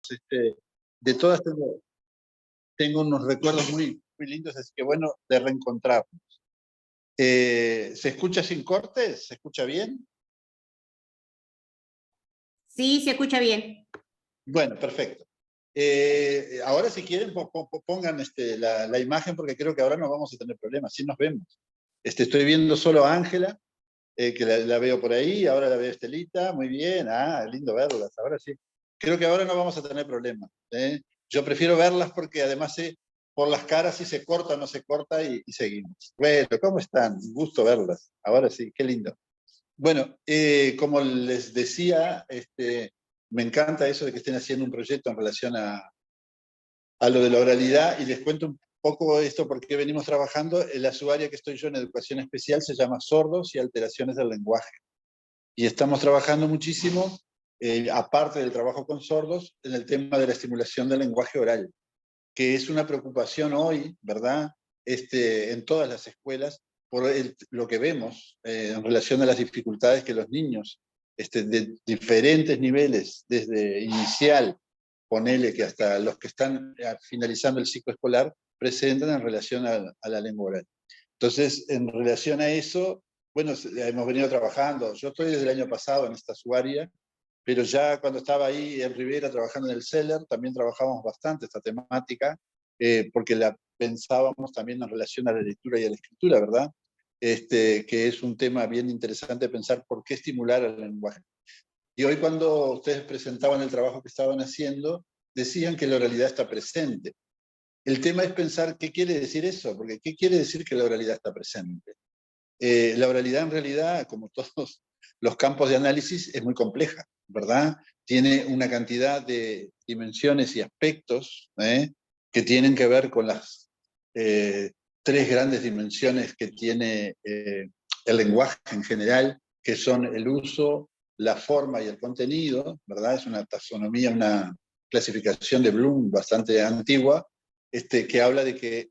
este, de todas tengo unos recuerdos muy, muy lindos, así que bueno, de reencontrarnos. ¿Se escucha sin cortes? ¿Se escucha bien? Sí, se escucha bien. Bueno, perfecto. Ahora si quieren pongan la imagen porque creo que ahora no vamos a tener problemas, sí nos vemos. Estoy viendo solo a Ángela, que la veo por ahí, ahora la veo a Estelita, muy bien, lindo verlas, ahora sí. Creo que ahora no vamos a tener problemas. Yo prefiero verlas porque además sé por las caras si se corta o no se corta y seguimos. Bueno, ¿cómo están? Un gusto verlas. Ahora sí, qué lindo. Bueno, como les decía, me encanta eso de que estén haciendo un proyecto en relación a lo de la oralidad y les cuento un poco esto porque venimos trabajando. En la subárea que estoy yo en educación especial se llama sordos y alteraciones del lenguaje. Y estamos trabajando muchísimo, aparte del trabajo con sordos, en el tema de la estimulación del lenguaje oral, que es una preocupación hoy, ¿verdad? En todas las escuelas, por lo que vemos en relación a las dificultades que los niños de diferentes niveles, desde inicial, ponele que hasta los que están finalizando el ciclo escolar, presentan en relación a la lengua oral. Entonces, en relación a eso, bueno, hemos venido trabajando. Yo estoy desde el año pasado en esta subárea, pero ya cuando estaba ahí en Rivera trabajando en el CELER, también trabajamos bastante esta temática, porque la pensábamos también en relación a la lectura y a la escritura, ¿verdad? Que es un tema bien interesante pensar por qué estimular el lenguaje. Y hoy cuando ustedes presentaban el trabajo que estaban haciendo, decían que la oralidad está presente. El tema es pensar qué quiere decir eso, porque ¿qué quiere decir que la oralidad está presente? La oralidad en realidad, como todos los campos de análisis, es muy compleja, ¿verdad? Tiene una cantidad de dimensiones y aspectos que tienen que ver con las tres grandes dimensiones que tiene el lenguaje en general, que son el uso, la forma y el contenido, ¿verdad? Es una taxonomía, una clasificación de Bloom bastante antigua, que habla de que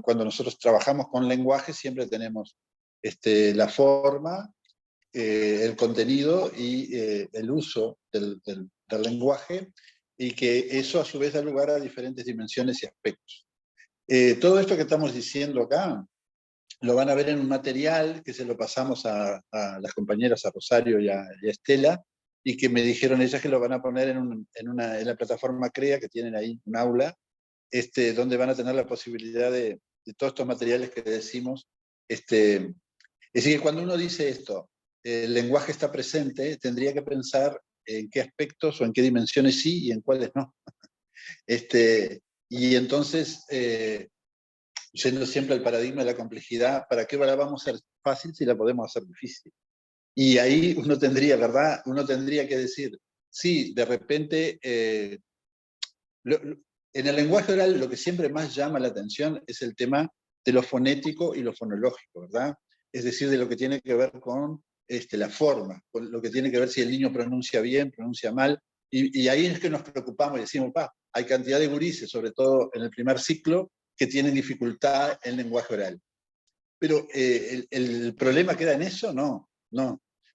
cuando nosotros trabajamos con lenguaje siempre tenemos la forma, el contenido y el uso del lenguaje, y que eso a su vez da lugar a diferentes dimensiones y aspectos. Todo esto que estamos diciendo acá lo van a ver en un material que se lo pasamos a las compañeras, a Rosario y a Estela, y que me dijeron ellas que lo van a poner en la plataforma CREA, que tienen ahí un aula, donde van a tener la posibilidad de todos estos materiales que decimos. Es decir, que cuando uno dice esto, el lenguaje está presente, tendría que pensar en qué aspectos o en qué dimensiones sí y en cuáles no. Y entonces, yendo siempre al paradigma de la complejidad, ¿para qué la vamos a hacer fácil si la podemos hacer difícil? Y ahí uno tendría, ¿verdad? Uno tendría que decir, sí, de repente, en el lenguaje oral lo que siempre más llama la atención es el tema de lo fonético y lo fonológico, ¿verdad? Es decir, de lo que tiene que ver con la forma, con lo que tiene que ver si el niño pronuncia bien, pronuncia mal, y ahí es que nos preocupamos y decimos, hay cantidad de gurises, sobre todo en el primer ciclo, que tienen dificultad en lenguaje oral. Pero el problema queda en eso, no.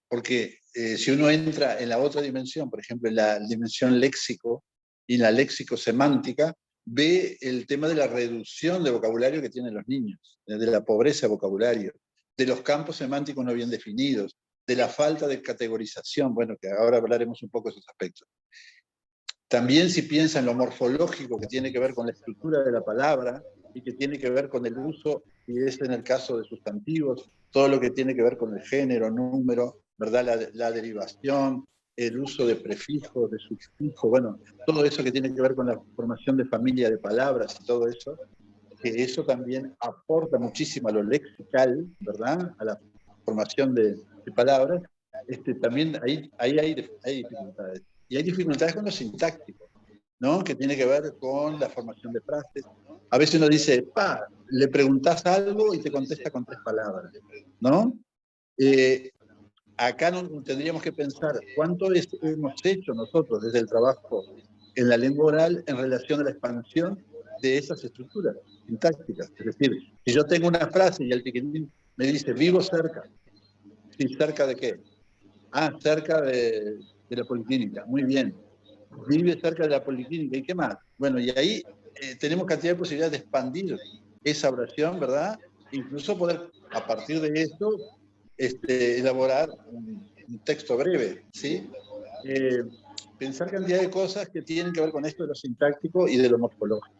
Porque si uno entra en la otra dimensión, por ejemplo, en la dimensión léxico y la léxico-semántica, ve el tema de la reducción de vocabulario que tienen los niños, de la pobreza de vocabulario, de los campos semánticos no bien definidos, de la falta de categorización, bueno, que ahora hablaremos un poco de esos aspectos. También si piensa en lo morfológico, que tiene que ver con la estructura de la palabra y que tiene que ver con el uso, y es en el caso de sustantivos, todo lo que tiene que ver con el género, número, ¿verdad? La derivación, el uso de prefijos, de sufijos, bueno, todo eso que tiene que ver con la formación de familia de palabras y todo eso, que eso también aporta muchísimo a lo lexical, ¿verdad? A la formación de palabras. También ahí hay dificultades. Y hay dificultades con lo sintáctico, ¿no? Que tiene que ver con la formación de frases. A veces uno dice, le preguntás algo y te contesta con 3 palabras, ¿no? Acá tendríamos que pensar cuánto hemos hecho nosotros desde el trabajo en la lengua oral en relación a la expansión de esas estructuras sintácticas. Es decir, si yo tengo una frase y el piquitín me dice, vivo cerca. ¿Sí, cerca de qué? Cerca de la policlínica. Muy bien. vive cerca de la policlínica, ¿y qué más? Bueno, y ahí tenemos cantidad de posibilidades de expandir esa oración, ¿verdad? Incluso poder, a partir de esto, elaborar un texto breve, ¿sí? Eh, Pensar cantidad de cosas que tienen que ver con esto de lo sintáctico y de lo morfológico.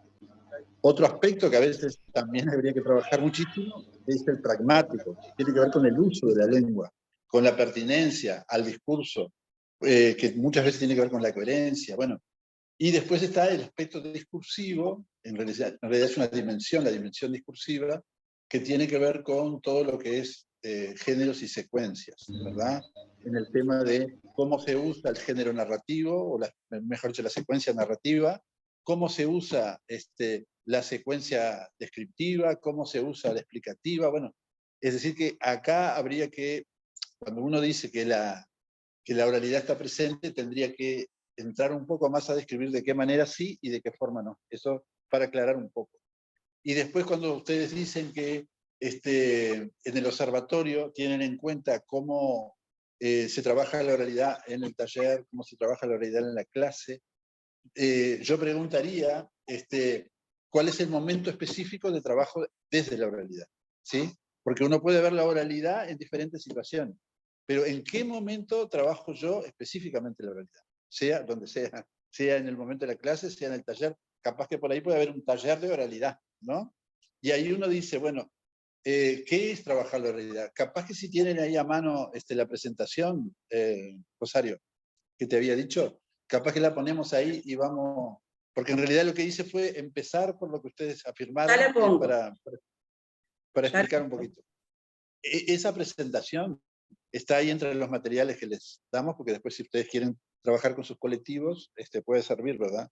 Otro aspecto que a veces también habría que trabajar muchísimo es el pragmático, tiene que ver con el uso de la lengua, con la pertinencia al discurso, que muchas veces tiene que ver con la coherencia. Bueno, y después está el aspecto discursivo, en realidad es una dimensión, la dimensión discursiva, que tiene que ver con todo lo que es géneros y secuencias, ¿verdad? En el tema de cómo se usa el género narrativo, o mejor dicho, la secuencia narrativa, cómo se usa la secuencia descriptiva, cómo se usa la explicativa. Bueno, es decir que acá habría que, cuando uno dice que la oralidad está presente, tendría que entrar un poco más a describir de qué manera sí y de qué forma no. Eso para aclarar un poco. Y después cuando ustedes dicen que en el observatorio tienen en cuenta cómo se trabaja la oralidad en el taller, cómo se trabaja la oralidad en la clase, yo preguntaría cuál es el momento específico de trabajo desde la oralidad, ¿sí? Porque uno puede ver la oralidad en diferentes situaciones, pero ¿en qué momento trabajo yo específicamente la oralidad? Sea donde sea, sea en el momento de la clase, sea en el taller, capaz que por ahí puede haber un taller de oralidad, ¿no? Y ahí uno dice, bueno, ¿qué es trabajar la oralidad? Capaz que si tienen ahí a mano la presentación, Rosario, que te había dicho, capaz que la ponemos ahí y vamos, porque en realidad lo que hice fue empezar por lo que ustedes Ya afirmaron la pongo. para explicar un poquito. Esa presentación está ahí entre los materiales que les damos, porque después si ustedes quieren trabajar con sus colectivos, puede servir, ¿verdad?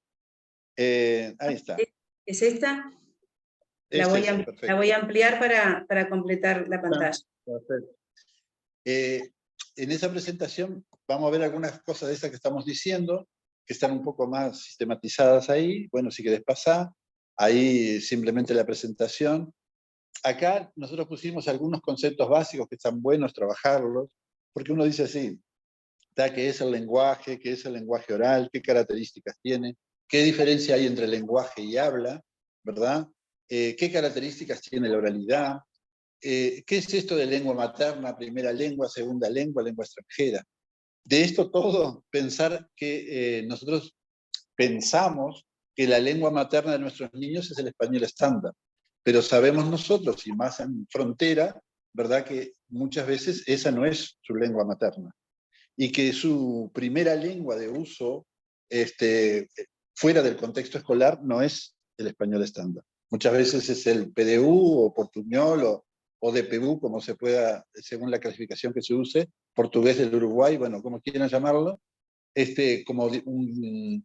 Ahí está. ¿Es esta? La Perfecto. voy a ampliar para completar la pantalla. Perfecto. En esa presentación vamos a ver algunas cosas de esas que estamos diciendo, que están un poco más sistematizadas ahí. Bueno, si querés pasar, ahí simplemente la presentación. Acá nosotros pusimos algunos conceptos básicos que están buenos trabajarlos, porque uno dice así, ¿qué es el lenguaje? ¿Qué es el lenguaje oral? ¿Qué características tiene? ¿Qué diferencia hay entre lenguaje y habla? ¿Verdad? ¿Qué características tiene la oralidad? ¿Qué es esto de lengua materna, primera lengua, segunda lengua, lengua extranjera? De esto todo, pensar que nosotros pensamos que la lengua materna de nuestros niños es el español estándar, pero sabemos nosotros, y más en frontera, ¿verdad?, que muchas veces esa no es su lengua materna, y que su primera lengua de uso fuera del contexto escolar no es el español estándar. Muchas veces es el PDU o portuñol o DPU, como se pueda, según la clasificación que se use, portugués del Uruguay, bueno, como quieran llamarlo, como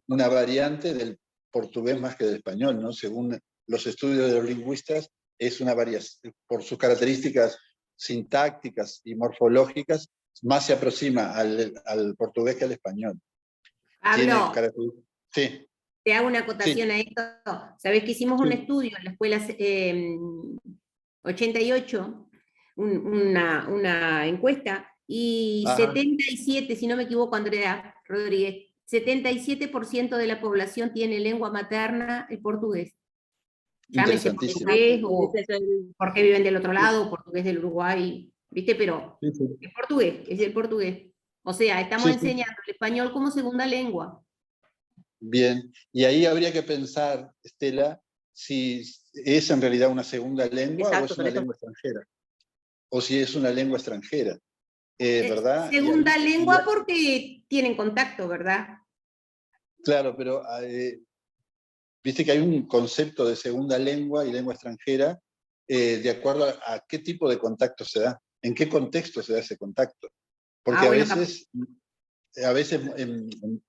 una variante del portugués más que del español, ¿no? Según los estudios de los lingüistas, es una variación, por sus características sintácticas y morfológicas, más se aproxima al portugués que al español. Pablo, Sí, te hago una acotación sí. a esto. Sabés que hicimos un Sí. estudio en la escuela 88, una encuesta, y Ajá. 77, si no me equivoco, Andrea Rodríguez, 77% de la población tiene lengua materna el portugués. Llámese Interesantísimo. portugués o porque viven del otro lado, o portugués del Uruguay, ¿viste? Pero Sí, sí. es el portugués. O sea, estamos Sí, sí. enseñando el español como segunda lengua. Bien, y ahí habría que pensar, Estela, si es en realidad una segunda lengua o es una lengua extranjera, o si es una lengua extranjera, ¿verdad? Segunda lengua porque tienen contacto, ¿verdad? Claro, pero viste que hay un concepto de segunda lengua y lengua extranjera de acuerdo a qué tipo de contacto se da, en qué contexto se da ese contacto. Porque Bueno, a veces,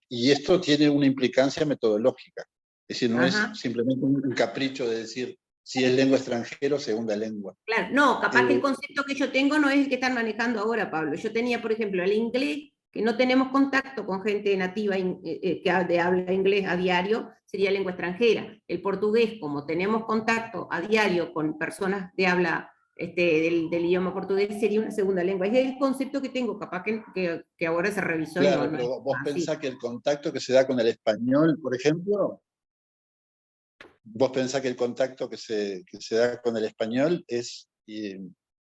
y esto tiene una implicancia metodológica, es decir, no es ajá. simplemente un capricho de decir si es lengua extranjera o segunda lengua. Claro, no, capaz que el concepto que yo tengo no es el que están manejando ahora, Pablo. Yo tenía, por ejemplo, el inglés, que no tenemos contacto con gente nativa que habla inglés a diario, sería lengua extranjera. El portugués, como tenemos contacto a diario con personas de habla del idioma portugués sería una segunda lengua. Es el concepto que tengo, capaz que ahora se revisó y Claro, no es pero vos así. pensás que el contacto que se da con el español, por ejemplo, vos pensás que el contacto que se da con el español es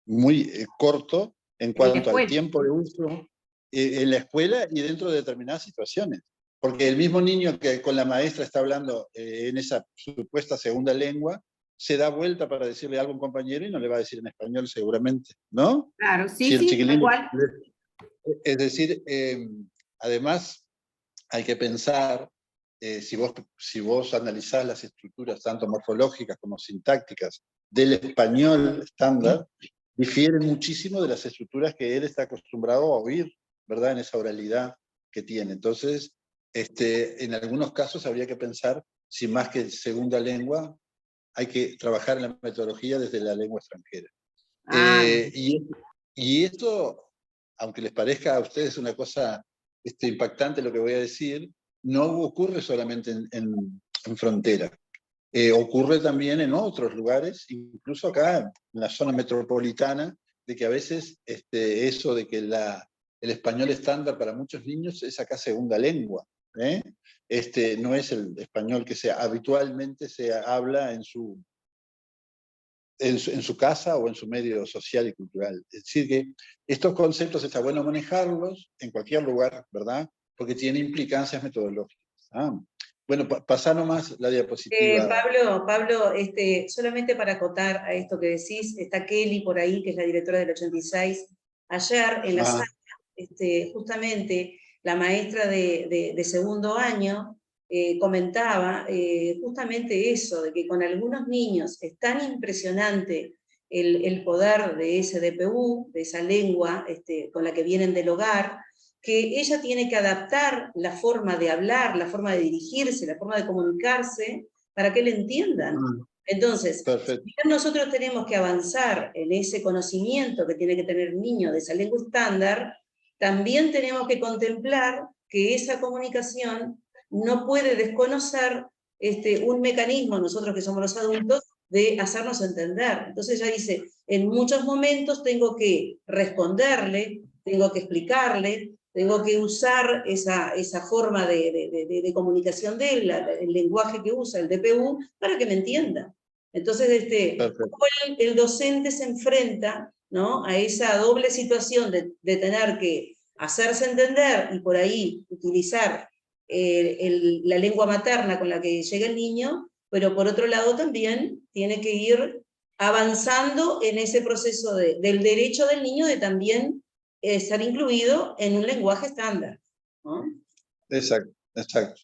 muy corto en En la cuanto al escuela. tiempo de uso en la escuela y dentro de determinadas situaciones. Porque el mismo niño que con la maestra está hablando en esa supuesta segunda lengua, se da vuelta para decirle algo a un compañero y no le va a decir en español seguramente, ¿no? Claro, Si sí, el sí, tal chiquilín... cual. Es decir, además hay que pensar, si vos analizás las estructuras tanto morfológicas como sintácticas del español estándar, difieren muchísimo de las estructuras que él está acostumbrado a oír, ¿verdad? En esa oralidad que tiene. Entonces, en algunos casos habría que pensar si más que segunda lengua hay que trabajar en la metodología desde la lengua extranjera. Ah, Y esto, aunque les parezca a ustedes una cosa impactante lo que voy a decir, no ocurre solamente en frontera. Ocurre también en otros lugares, incluso acá en la zona metropolitana, de que a veces eso de que el español estándar para muchos niños es acá segunda lengua. ¿Eh? No es el español que habitualmente se habla en su casa o en su medio social y cultural. Es decir, que estos conceptos está bueno manejarlos en cualquier lugar, ¿verdad? Porque tiene implicancias metodológicas. ¿Ah? Bueno, pasá nomás la diapositiva. Pablo, solamente para acotar a esto que decís, está Kelly por ahí, que es la directora del 86. Ayer en la sala, justamente la maestra de segundo año comentaba justamente eso, de que con algunos niños es tan impresionante el poder de ese DPU, de esa lengua con la que vienen del hogar, que ella tiene que adaptar la forma de hablar, la forma de dirigirse, la forma de comunicarse, para que le entiendan. Entonces, Perfecto. si nosotros tenemos que avanzar en ese conocimiento que tiene que tener el niño de esa lengua estándar, también tenemos que contemplar que esa comunicación no puede desconocer un mecanismo, nosotros que somos los adultos, de hacernos entender. Entonces ella dice, en muchos momentos tengo que responderle, tengo que explicarle, tengo que usar esa forma de comunicación de él, el lenguaje que usa, el DPU, para que me entienda. Entonces, ¿cómo el docente se enfrenta, ¿no?, a esa doble situación de tener que hacerse entender y por ahí utilizar la lengua materna con la que llega el niño, pero por otro lado también tiene que ir avanzando en ese proceso del derecho del niño de también ser incluido en un lenguaje estándar, ¿no? Exacto, exacto.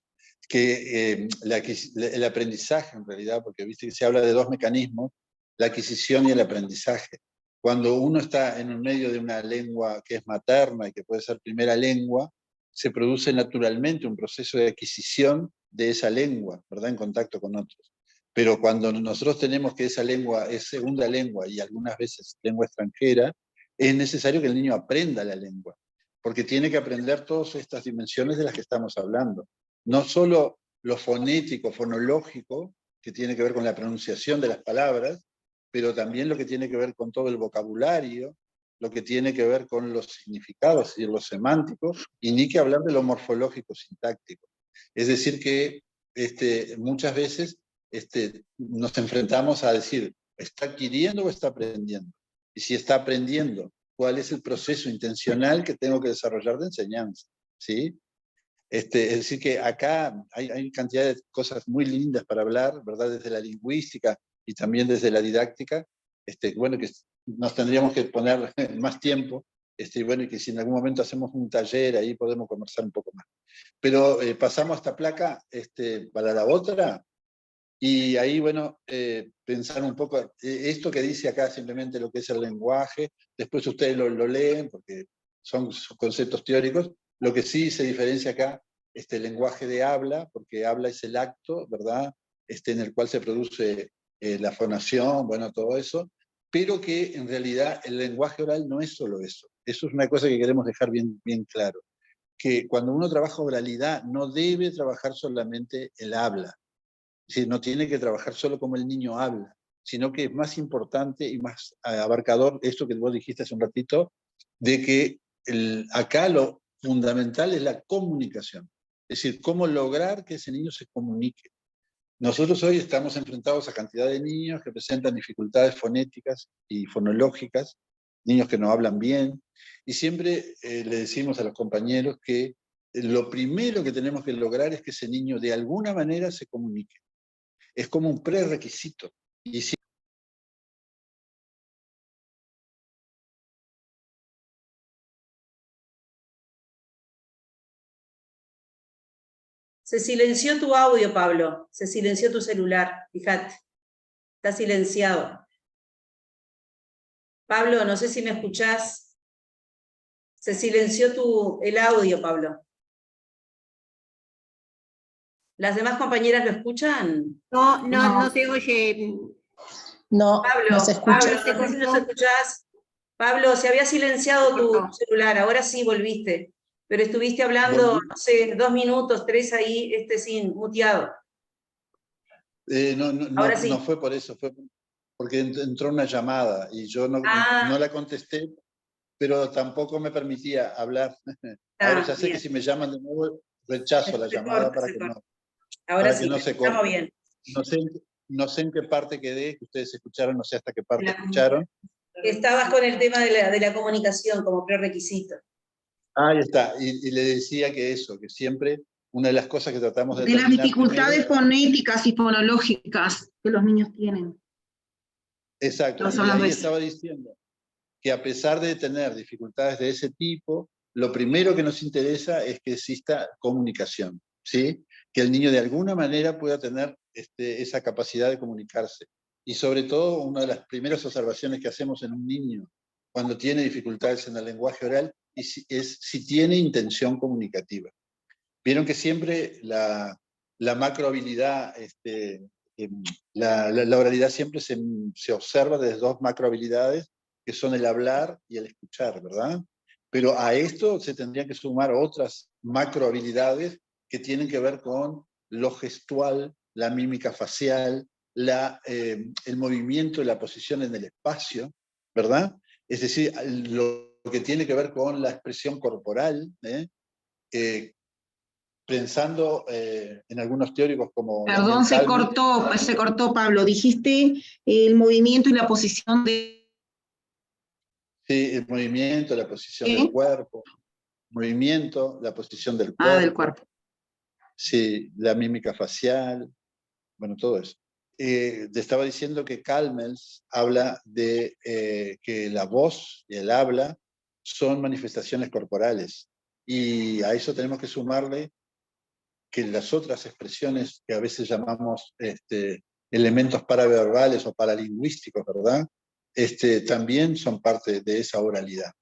Que el aprendizaje, en realidad, porque viste que se habla de dos mecanismos, la adquisición y el aprendizaje. Cuando uno está en un medio de una lengua que es materna y que puede ser primera lengua, se produce naturalmente un proceso de adquisición de esa lengua, ¿verdad?, en contacto con otros. Pero cuando nosotros tenemos que esa lengua es segunda lengua y algunas veces lengua extranjera, es necesario que el niño aprenda la lengua, porque tiene que aprender todas estas dimensiones de las que estamos hablando. No solo lo fonético, fonológico, que tiene que ver con la pronunciación de las palabras, pero también lo que tiene que ver con todo el vocabulario, lo que tiene que ver con los significados y los semánticos, y ni que hablar de lo morfológico sintáctico. Es decir que muchas veces nos enfrentamos a decir, ¿está adquiriendo o está aprendiendo? Y si está aprendiendo, ¿cuál es el proceso intencional que tengo que desarrollar de enseñanza? ¿Sí? Es decir que acá hay cantidad de cosas muy lindas para hablar, ¿verdad? Desde la lingüística y también desde la didáctica. Bueno, que nos tendríamos que poner más tiempo, bueno, y que si en algún momento hacemos un taller, ahí podemos conversar un poco más. Pero pasamos esta placa para la otra, y ahí, bueno, pensar un poco, esto que dice acá simplemente lo que es el lenguaje, después ustedes lo leen, porque son conceptos teóricos. Lo que sí se diferencia acá, el lenguaje de habla, porque habla es el acto, ¿verdad?, en el cual se produce la fonación, bueno, todo eso, pero que en realidad el lenguaje oral no es solo eso. Eso es una cosa que queremos dejar bien, bien claro, que cuando uno trabaja oralidad no debe trabajar solamente el habla. Es decir, no tiene que trabajar solo como el niño habla, sino que es más importante y más abarcador esto que vos dijiste hace un ratito, de que acá lo fundamental es la comunicación. Es decir, cómo lograr que ese niño se comunique. Nosotros hoy estamos enfrentados a cantidad de niños que presentan dificultades fonéticas y fonológicas, niños que no hablan bien, y siempre le decimos a los compañeros que lo primero que tenemos que lograr es que ese niño de alguna manera se comunique. Es como un prerequisito. Y si Se silenció tu audio, Pablo. Se silenció tu celular. Fíjate. Está silenciado. Pablo, no sé si me escuchás. Se silenció el audio, Pablo. ¿Las demás compañeras lo escuchan? No se oye. No, Pablo, no se escucha. Pablo, no sé si nos escuchás. Pablo, se había silenciado tu celular, ahora sí volviste. Pero estuviste hablando, volví, no sé, 2 minutos, 3 ahí, sin muteado. Ahora sí. no fue por eso, fue porque entró una llamada y yo no Ah, la contesté, pero tampoco me permitía hablar. Ahora ya sé bien. que si me llaman de nuevo, rechazo la Se llamada corta, para se que corta. no, Ahora para que sí, no te se escuchamos corte. bien. No sé en qué parte quedé, que ustedes escucharon, no sé hasta qué parte La- escucharon. Estabas con el tema de la comunicación como prerequisito. Ahí está, y le decía que eso, que siempre una de las cosas que tratamos de De las determinar primero, dificultades fonéticas y fonológicas que los niños tienen. exacto, No y son las ahí veces. estaba diciendo que a pesar de tener dificultades de ese tipo, lo primero que nos interesa es que exista comunicación, ¿sí? Que el niño de alguna manera pueda tener esa capacidad de comunicarse. Y sobre todo, una de las primeras observaciones que hacemos en un niño cuando tiene dificultades en el lenguaje oral es si tiene intención comunicativa. Vieron que siempre la macrohabilidad, la oralidad siempre se observa desde dos macrohabilidades, que son el hablar y el escuchar, ¿verdad? Pero a esto se tendrían que sumar otras macrohabilidades que tienen que ver con lo gestual, la mímica facial, el movimiento y la posición en el espacio, ¿verdad? Es decir, lo que tiene que ver con la expresión corporal, pensando en algunos teóricos como Daniel Perdón, Kahneman. se cortó, Pablo. Dijiste el movimiento y la posición de... Sí, el movimiento, la posición del ¿Qué? cuerpo, movimiento, la posición del Ah, del cuerpo, cuerpo. sí, la mímica facial, bueno, todo eso. Te estaba diciendo que Calmels habla de que la voz y el habla son manifestaciones corporales, y a eso tenemos que sumarle que las otras expresiones que a veces llamamos elementos paraverbales o paralingüísticos, ¿verdad? También son parte de esa oralidad.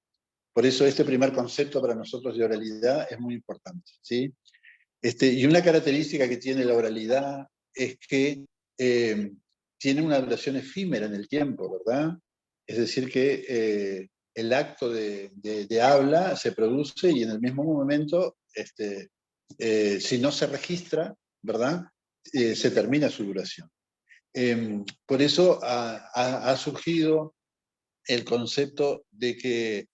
Por eso este primer concepto para nosotros de oralidad es muy importante, ¿sí? Y una característica que tiene la oralidad es que tiene una duración efímera en el tiempo, ¿verdad? Es decir, que el acto de habla se produce y en el mismo momento, si no se registra, ¿verdad? Se termina su duración. Por eso ha surgido el concepto de que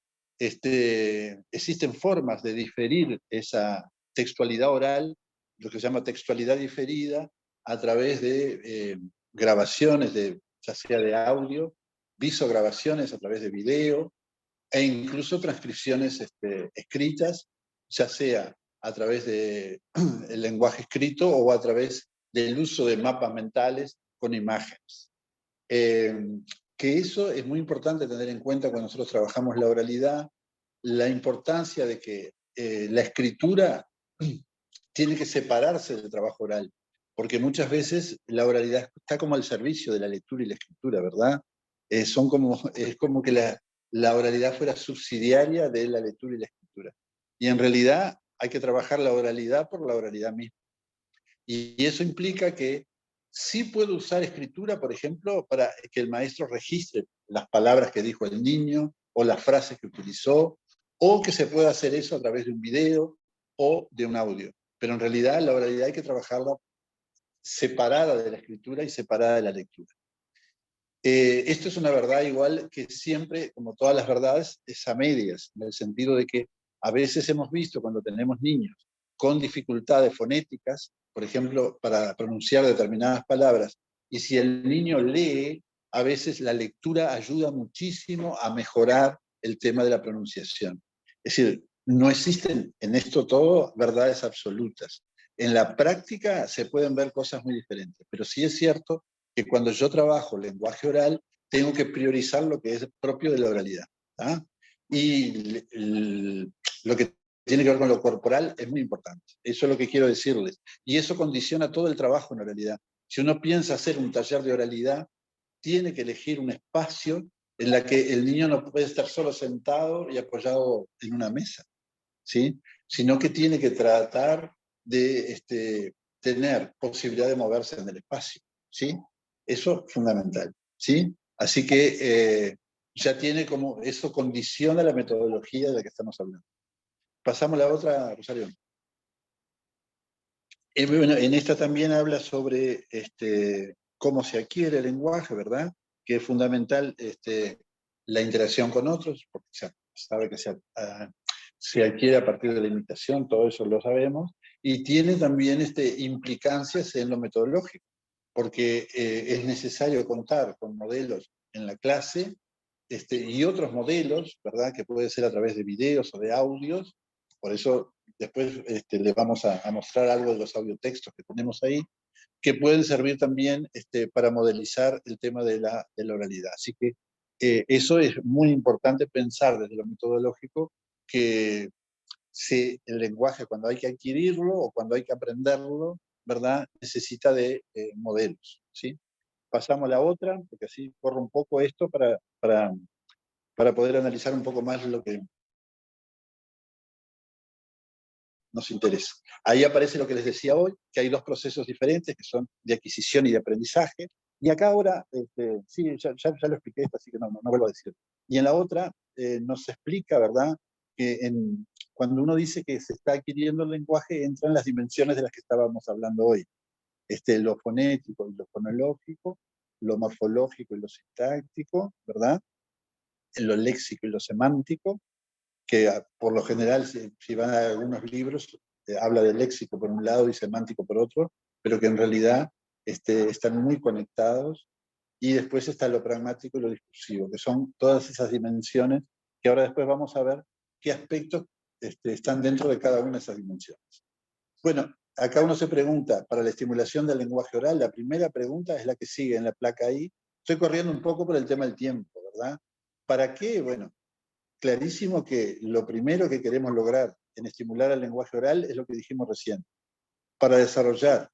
existen formas de diferir esa textualidad oral, lo que se llama textualidad diferida, a través de grabaciones, ya sea de audio, visograbaciones a través de video, e incluso transcripciones escritas, ya sea a través del lenguaje escrito o a través del uso de mapas mentales con imágenes. Que eso es muy importante tener en cuenta cuando nosotros trabajamos la oralidad, la importancia de que la escritura tiene que separarse del trabajo oral, porque muchas veces la oralidad está como al servicio de la lectura y la escritura, ¿verdad? Es como que la oralidad fuera subsidiaria de la lectura y la escritura. Y en realidad hay que trabajar la oralidad por la oralidad misma. Y eso implica que sí puedo usar escritura, por ejemplo, para que el maestro registre las palabras que dijo el niño o las frases que utilizó, o que se pueda hacer eso a través de un video o de un audio. Pero en realidad la oralidad hay que trabajarla separada de la escritura y separada de la lectura. Esto es una verdad igual que siempre, como todas las verdades, es a medias, en el sentido de que a veces hemos visto cuando tenemos niños con dificultades fonéticas, por ejemplo, para pronunciar determinadas palabras, y si el niño lee, a veces la lectura ayuda muchísimo a mejorar el tema de la pronunciación. Es decir, no existen en esto todo verdades absolutas. En la práctica se pueden ver cosas muy diferentes, pero sí es cierto que cuando yo trabajo lenguaje oral, tengo que priorizar lo que es propio de la oralidad. ¿Ah? Y lo que tiene que ver con lo corporal es muy importante. Eso es lo que quiero decirles. Y eso condiciona todo el trabajo en oralidad. Si uno piensa hacer un taller de oralidad, tiene que elegir un espacio en la que el niño no puede estar solo sentado y apoyado en una mesa, ¿sí? Sino que tiene que tratar de tener posibilidad de moverse en el espacio, ¿sí? Eso es fundamental, ¿sí? Así que ya tiene como, eso condiciona la metodología de la que estamos hablando. Pasamos a la otra, Rosario. Bueno, en esta también habla sobre cómo se adquiere el lenguaje, ¿verdad? Que es fundamental la interacción con otros, porque se sabe que se adquiere a partir de la imitación, todo eso lo sabemos, y tiene también implicancias en lo metodológico, porque es necesario contar con modelos en la clase y otros modelos, ¿verdad? Que puede ser a través de videos o de audios. Por eso después le vamos a mostrar algo de los audiotextos que tenemos ahí, que pueden servir también para modelizar el tema de la oralidad. Así que eso es muy importante pensar desde lo metodológico, que el lenguaje cuando hay que adquirirlo o cuando hay que aprenderlo, ¿verdad? Necesita de modelos, ¿sí? Pasamos a la otra, porque así corro un poco esto para poder analizar un poco más lo que nos interesa. Ahí aparece lo que les decía hoy, que hay dos procesos diferentes, que son de adquisición y de aprendizaje. Y acá ahora, sí, ya lo expliqué esto, así que no vuelvo a decir. Y en la otra nos explica, ¿verdad?, que cuando uno dice que se está adquiriendo el lenguaje, entran las dimensiones de las que estábamos hablando hoy. Lo fonético y lo fonológico, lo morfológico y lo sintáctico, ¿verdad?, lo léxico y lo semántico, que por lo general, si van a algunos libros, habla de léxico por un lado y semántico por otro, pero que en realidad están muy conectados. Y después está lo pragmático y lo discursivo, que son todas esas dimensiones que ahora después vamos a ver qué aspectos están dentro de cada una de esas dimensiones. Bueno, acá uno se pregunta, para la estimulación del lenguaje oral, la primera pregunta es la que sigue en la placa ahí. Estoy corriendo un poco por el tema del tiempo, ¿verdad? ¿Para qué? Bueno, clarísimo que lo primero que queremos lograr en estimular el lenguaje oral es lo que dijimos recién, para desarrollar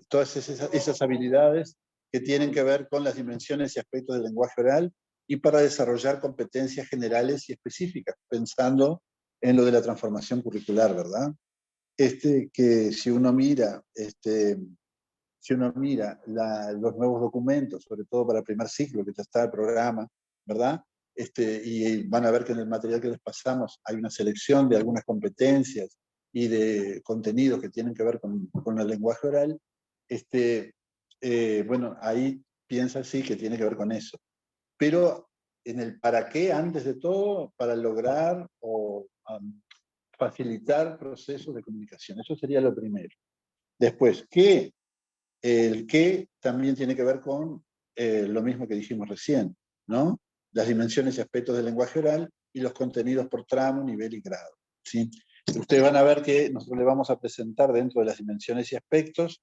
todas esas habilidades que tienen que ver con las dimensiones y aspectos del lenguaje oral, y para desarrollar competencias generales y específicas, pensando en lo de la transformación curricular, ¿verdad? Que si uno mira, los nuevos documentos, sobre todo para el primer ciclo, que ya está el programa, ¿verdad? Y van a ver que en el material que les pasamos hay una selección de algunas competencias y de contenidos que tienen que ver con el lenguaje oral. Bueno, ahí piensa sí que tiene que ver con eso. Pero en el para qué, antes de todo, para lograr o facilitar procesos de comunicación. Eso sería lo primero. Después, el qué también tiene que ver con lo mismo que dijimos recién, ¿no? Las dimensiones y aspectos del lenguaje oral y los contenidos por tramo, nivel y grado, ¿sí? Ustedes van a ver que nosotros le vamos a presentar dentro de las dimensiones y aspectos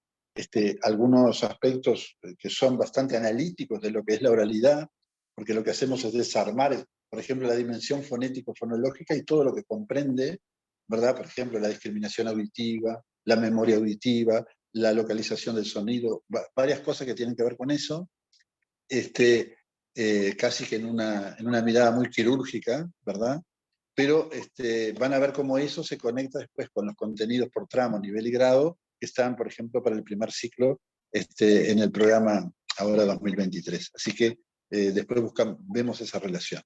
algunos aspectos que son bastante analíticos de lo que es la oralidad, porque lo que hacemos es desarmar, por ejemplo, la dimensión fonético-fonológica y todo lo que comprende, ¿verdad? Por ejemplo, la discriminación auditiva, la memoria auditiva, la localización del sonido, varias cosas que tienen que ver con eso, casi que en una mirada muy quirúrgica, ¿verdad? Pero van a ver cómo eso se conecta después con los contenidos por tramo, nivel y grado, que están, por ejemplo, para el primer ciclo en el programa ahora 2023. Así que después vemos esa relación.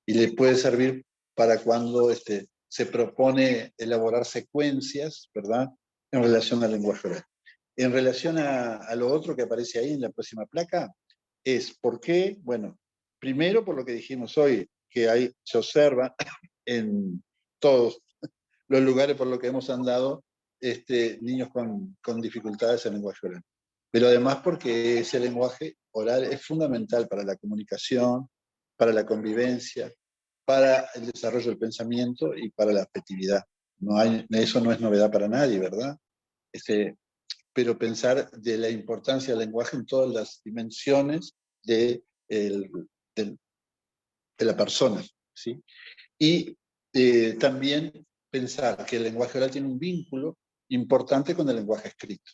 Y le puede servir para cuando se propone elaborar secuencias, ¿verdad?, en relación al lenguaje oral. En relación a lo otro que aparece ahí en la próxima placa, ¿Por qué? Bueno, primero por lo que dijimos hoy, que se observa en todos los lugares por los que hemos andado, niños con dificultades en lenguaje oral. Pero además porque ese lenguaje oral es fundamental para la comunicación, para la convivencia, para el desarrollo del pensamiento y para la afectividad. Eso no es novedad para nadie, ¿verdad? Pero pensar de la importancia del lenguaje en todas las dimensiones de, de la persona, ¿sí? Y también pensar que el lenguaje oral tiene un vínculo importante con el lenguaje escrito.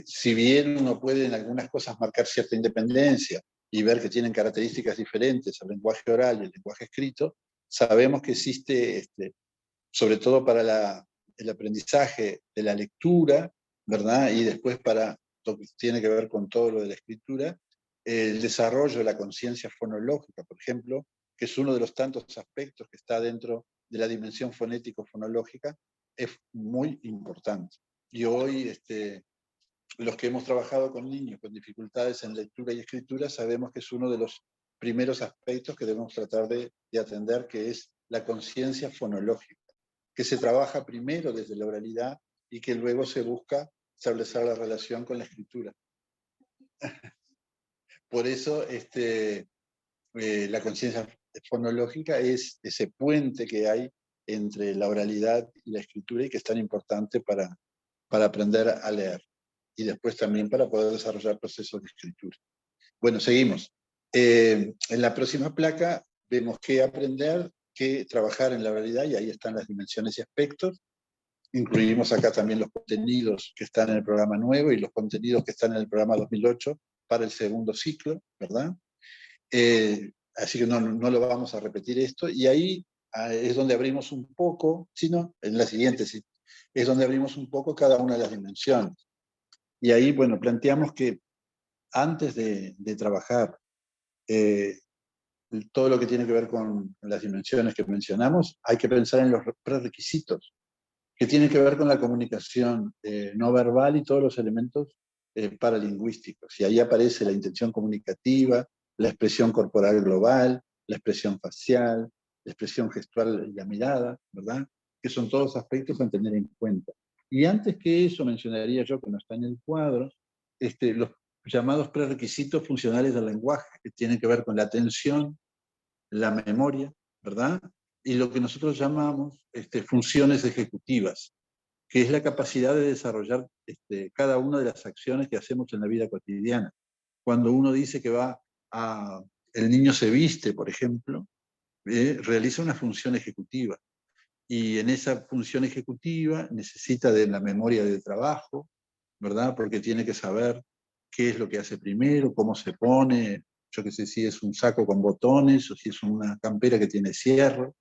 Si bien uno puede en algunas cosas marcar cierta independencia y ver que tienen características diferentes el lenguaje oral y el lenguaje escrito, sabemos que existe, sobre todo para el aprendizaje de la lectura, ¿verdad? Y después para lo que tiene que ver con todo lo de la escritura, el desarrollo de la conciencia fonológica, por ejemplo, que es uno de los tantos aspectos que está dentro de la dimensión fonético-fonológica, es muy importante. Y hoy, los que hemos trabajado con niños con dificultades en lectura y escritura, sabemos que es uno de los primeros aspectos que debemos tratar de atender, que es la conciencia fonológica, que se trabaja primero desde la oralidad y que luego se busca establecer la relación con la escritura. Por eso la conciencia fonológica es ese puente que hay entre la oralidad y la escritura y que es tan importante para aprender a leer y después también para poder desarrollar procesos de escritura. Bueno, seguimos. En la próxima placa vemos qué aprender, qué trabajar en la oralidad, y ahí están las dimensiones y aspectos. Incluimos acá también los contenidos que están en el programa nuevo y los contenidos que están en el programa 2008 para el segundo ciclo, ¿verdad? Así que no lo vamos a repetir esto. Y ahí es donde abrimos un poco, sino en la siguiente, sí, es donde abrimos un poco cada una de las dimensiones. Y ahí, bueno, planteamos que antes de trabajar todo lo que tiene que ver con las dimensiones que mencionamos, hay que pensar en los prerequisitos, que tienen que ver con la comunicación no verbal y todos los elementos paralingüísticos. Y ahí aparece la intención comunicativa, la expresión corporal global, la expresión facial, la expresión gestual y la mirada, ¿verdad? Que son todos aspectos a tener en cuenta. Y antes que eso, mencionaría yo, que no está en el cuadro, los llamados prerequisitos funcionales del lenguaje, que tienen que ver con la atención, la memoria, ¿verdad? Y lo que nosotros llamamos funciones ejecutivas, que es la capacidad de desarrollar cada una de las acciones que hacemos en la vida cotidiana. Cuando uno dice que el niño se viste, por ejemplo, realiza una función ejecutiva. Y en esa función ejecutiva necesita de la memoria de trabajo, ¿verdad? Porque tiene que saber qué es lo que hace primero, cómo se pone, yo qué sé, si es un saco con botones o si es una campera que tiene cierre,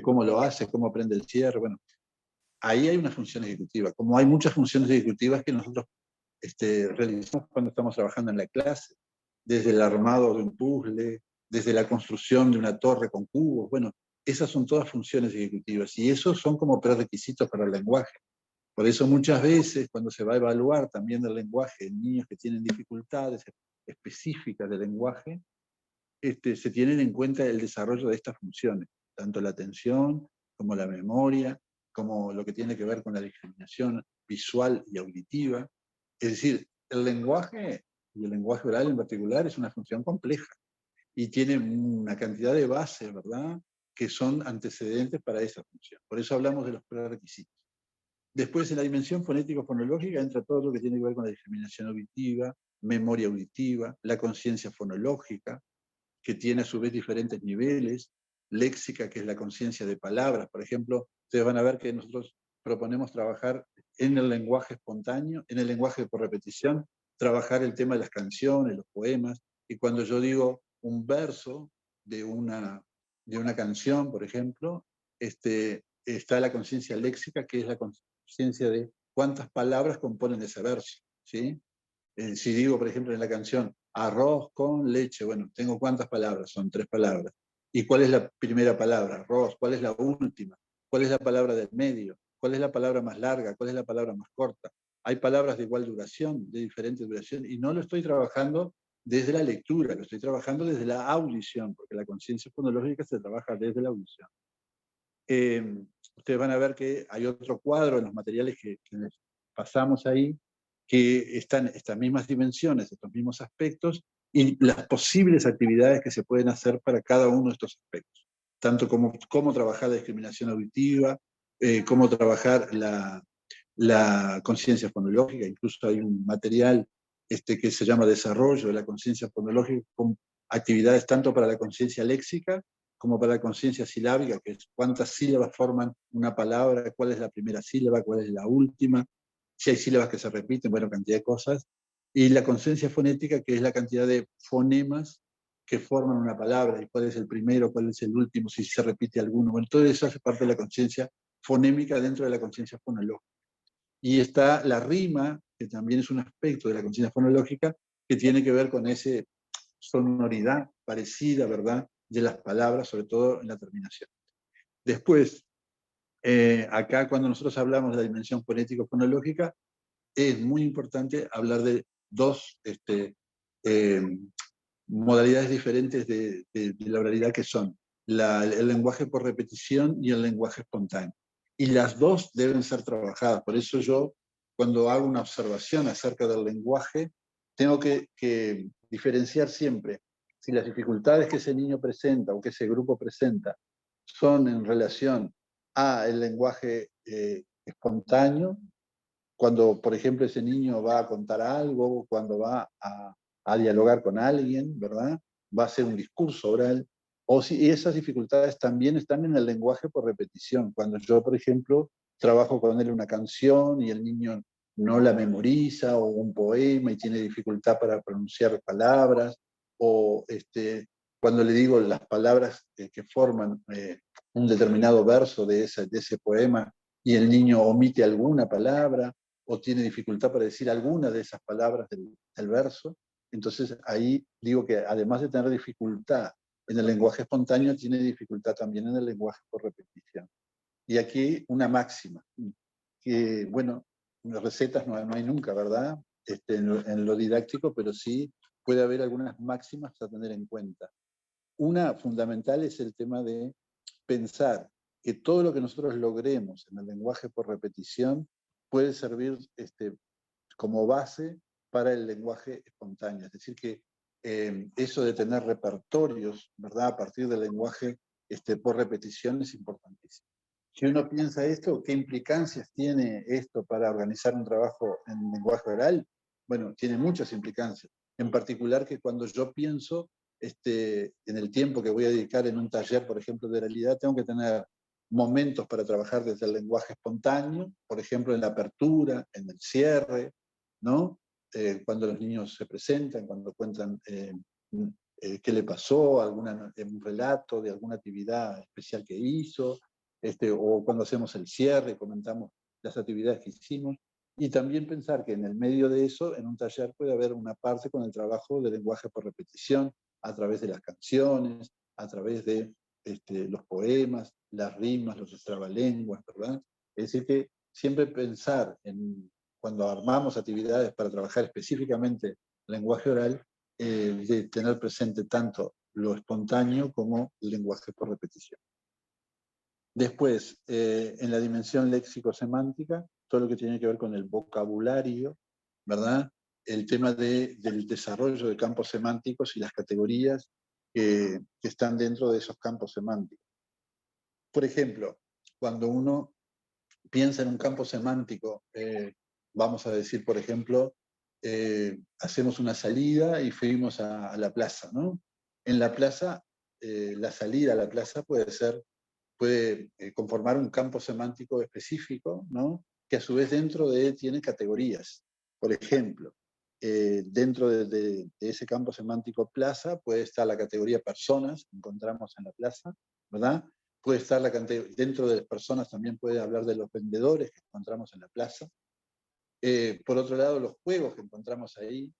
cómo lo hace, cómo prende el cierre. Bueno, ahí hay una función ejecutiva, como hay muchas funciones ejecutivas que nosotros realizamos cuando estamos trabajando en la clase, desde el armado de un puzzle, desde la construcción de una torre con cubos. Bueno, esas son todas funciones ejecutivas y esos son como prerequisitos para el lenguaje. Por eso muchas veces cuando se va a evaluar también el lenguaje en niños que tienen dificultades específicas del lenguaje, se tienen en cuenta el desarrollo de estas funciones, tanto la atención como la memoria, como lo que tiene que ver con la discriminación visual y auditiva. Es decir, el lenguaje, y el lenguaje oral en particular, es una función compleja y tiene una cantidad de bases, ¿verdad?, que son antecedentes para esa función. Por eso hablamos de los prerequisitos. Después, en la dimensión fonético-fonológica entra todo lo que tiene que ver con la discriminación auditiva, memoria auditiva, la conciencia fonológica, que tiene a su vez diferentes niveles, léxica, que es la conciencia de palabras. Por ejemplo, ustedes van a ver que nosotros proponemos trabajar en el lenguaje espontáneo, en el lenguaje por repetición, trabajar el tema de las canciones, los poemas, y cuando yo digo un verso de una canción, por ejemplo, está la conciencia léxica, que es la conciencia de cuántas palabras componen ese verso, ¿sí? Si digo, por ejemplo, en la canción, arroz con leche, bueno, tengo cuántas palabras, son 3 palabras. ¿Y cuál es la primera palabra? Arroz. ¿Cuál es la última? ¿Cuál es la palabra del medio? ¿Cuál es la palabra más larga? ¿Cuál es la palabra más corta? hay palabras de igual duración, de diferente duración, y no lo estoy trabajando desde la lectura, lo estoy trabajando desde la audición, porque la conciencia fonológica se trabaja desde la audición. Ustedes van a ver que hay otro cuadro en los materiales que les pasamos ahí, que están estas mismas dimensiones, estos mismos aspectos, y las posibles actividades que se pueden hacer para cada uno de estos aspectos. Tanto como cómo trabajar la discriminación auditiva, cómo trabajar la conciencia fonológica, incluso hay un material que se llama Desarrollo de la conciencia fonológica, con actividades tanto para la conciencia léxica como para la conciencia silábica, que es cuántas sílabas forman una palabra, cuál es la primera sílaba, cuál es la última, si hay sílabas que se repiten, bueno, cantidad de cosas, y la conciencia fonética, que es la cantidad de fonemas que forman una palabra, y cuál es el primero, cuál es el último, si se repite alguno. Bueno, todo eso hace parte de la conciencia fonémica dentro de la conciencia fonológica. Y está la rima, que también es un aspecto de la conciencia fonológica, que tiene que ver con esa sonoridad parecida, ¿verdad?, de las palabras, sobre todo en la terminación. Después, acá cuando nosotros hablamos de la dimensión fonético-fonológica, es muy importante hablar de dos modalidades diferentes de la oralidad, que son el lenguaje por repetición y el lenguaje espontáneo. Y las dos deben ser trabajadas. Por eso yo, cuando hago una observación acerca del lenguaje, tengo que diferenciar siempre si las dificultades que ese niño presenta o que ese grupo presenta son en relación al lenguaje espontáneo, cuando, por ejemplo, ese niño va a contar algo, cuando va a dialogar con alguien, ¿verdad? Va a hacer un discurso oral, o si esas dificultades también están en el lenguaje por repetición. Cuando yo, por ejemplo, trabajo con él una canción y el niño no la memoriza, o un poema y tiene dificultad para pronunciar palabras, o cuando le digo las palabras que forman un determinado verso de ese poema y el niño omite alguna palabra, o tiene dificultad para decir alguna de esas palabras del verso, entonces ahí digo que además de tener dificultad en el lenguaje espontáneo, tiene dificultad también en el lenguaje por repetición. Y aquí una máxima, que bueno, recetas no hay nunca, ¿verdad? En lo didáctico, pero sí puede haber algunas máximas a tener en cuenta. Una fundamental es el tema de pensar que todo lo que nosotros logremos en el lenguaje por repetición puede servir como base para el lenguaje espontáneo. Es decir, que eso de tener repertorios, ¿verdad?, a partir del lenguaje por repetición es importantísimo. Si uno piensa esto, ¿qué implicancias tiene esto para organizar un trabajo en lenguaje oral? Bueno, tiene muchas implicancias. En particular que cuando yo pienso en el tiempo que voy a dedicar en un taller, por ejemplo, de oralidad, tengo que tener momentos para trabajar desde el lenguaje espontáneo, por ejemplo, en la apertura, en el cierre, ¿no? Cuando los niños se presentan, cuando cuentan qué le pasó, un relato de alguna actividad especial que hizo, o cuando hacemos el cierre, comentamos las actividades que hicimos, y también pensar que en el medio de eso, en un taller puede haber una parte con el trabajo de lenguaje por repetición, a través de las canciones, a través de los poemas, las rimas, los trabalenguas, ¿verdad? Es decir, que siempre pensar cuando armamos actividades para trabajar específicamente lenguaje oral, de tener presente tanto lo espontáneo como el lenguaje por repetición. Después, en la dimensión léxico-semántica, todo lo que tiene que ver con el vocabulario, ¿verdad? El tema del desarrollo de campos semánticos y las categorías que están dentro de esos campos semánticos. Por ejemplo, cuando uno piensa en un campo semántico, vamos a decir, por ejemplo, hacemos una salida y fuimos a la plaza, ¿no? En la plaza, la salida a la plaza puede conformar un campo semántico específico, ¿no?, que a su vez dentro de él tiene categorías. Por ejemplo, dentro de ese campo semántico plaza puede estar la categoría personas, que encontramos en la plaza, ¿verdad? Puede estar dentro de las personas también puede hablar de los vendedores que encontramos en la plaza. Por otro lado, los juegos que encontramos ahí.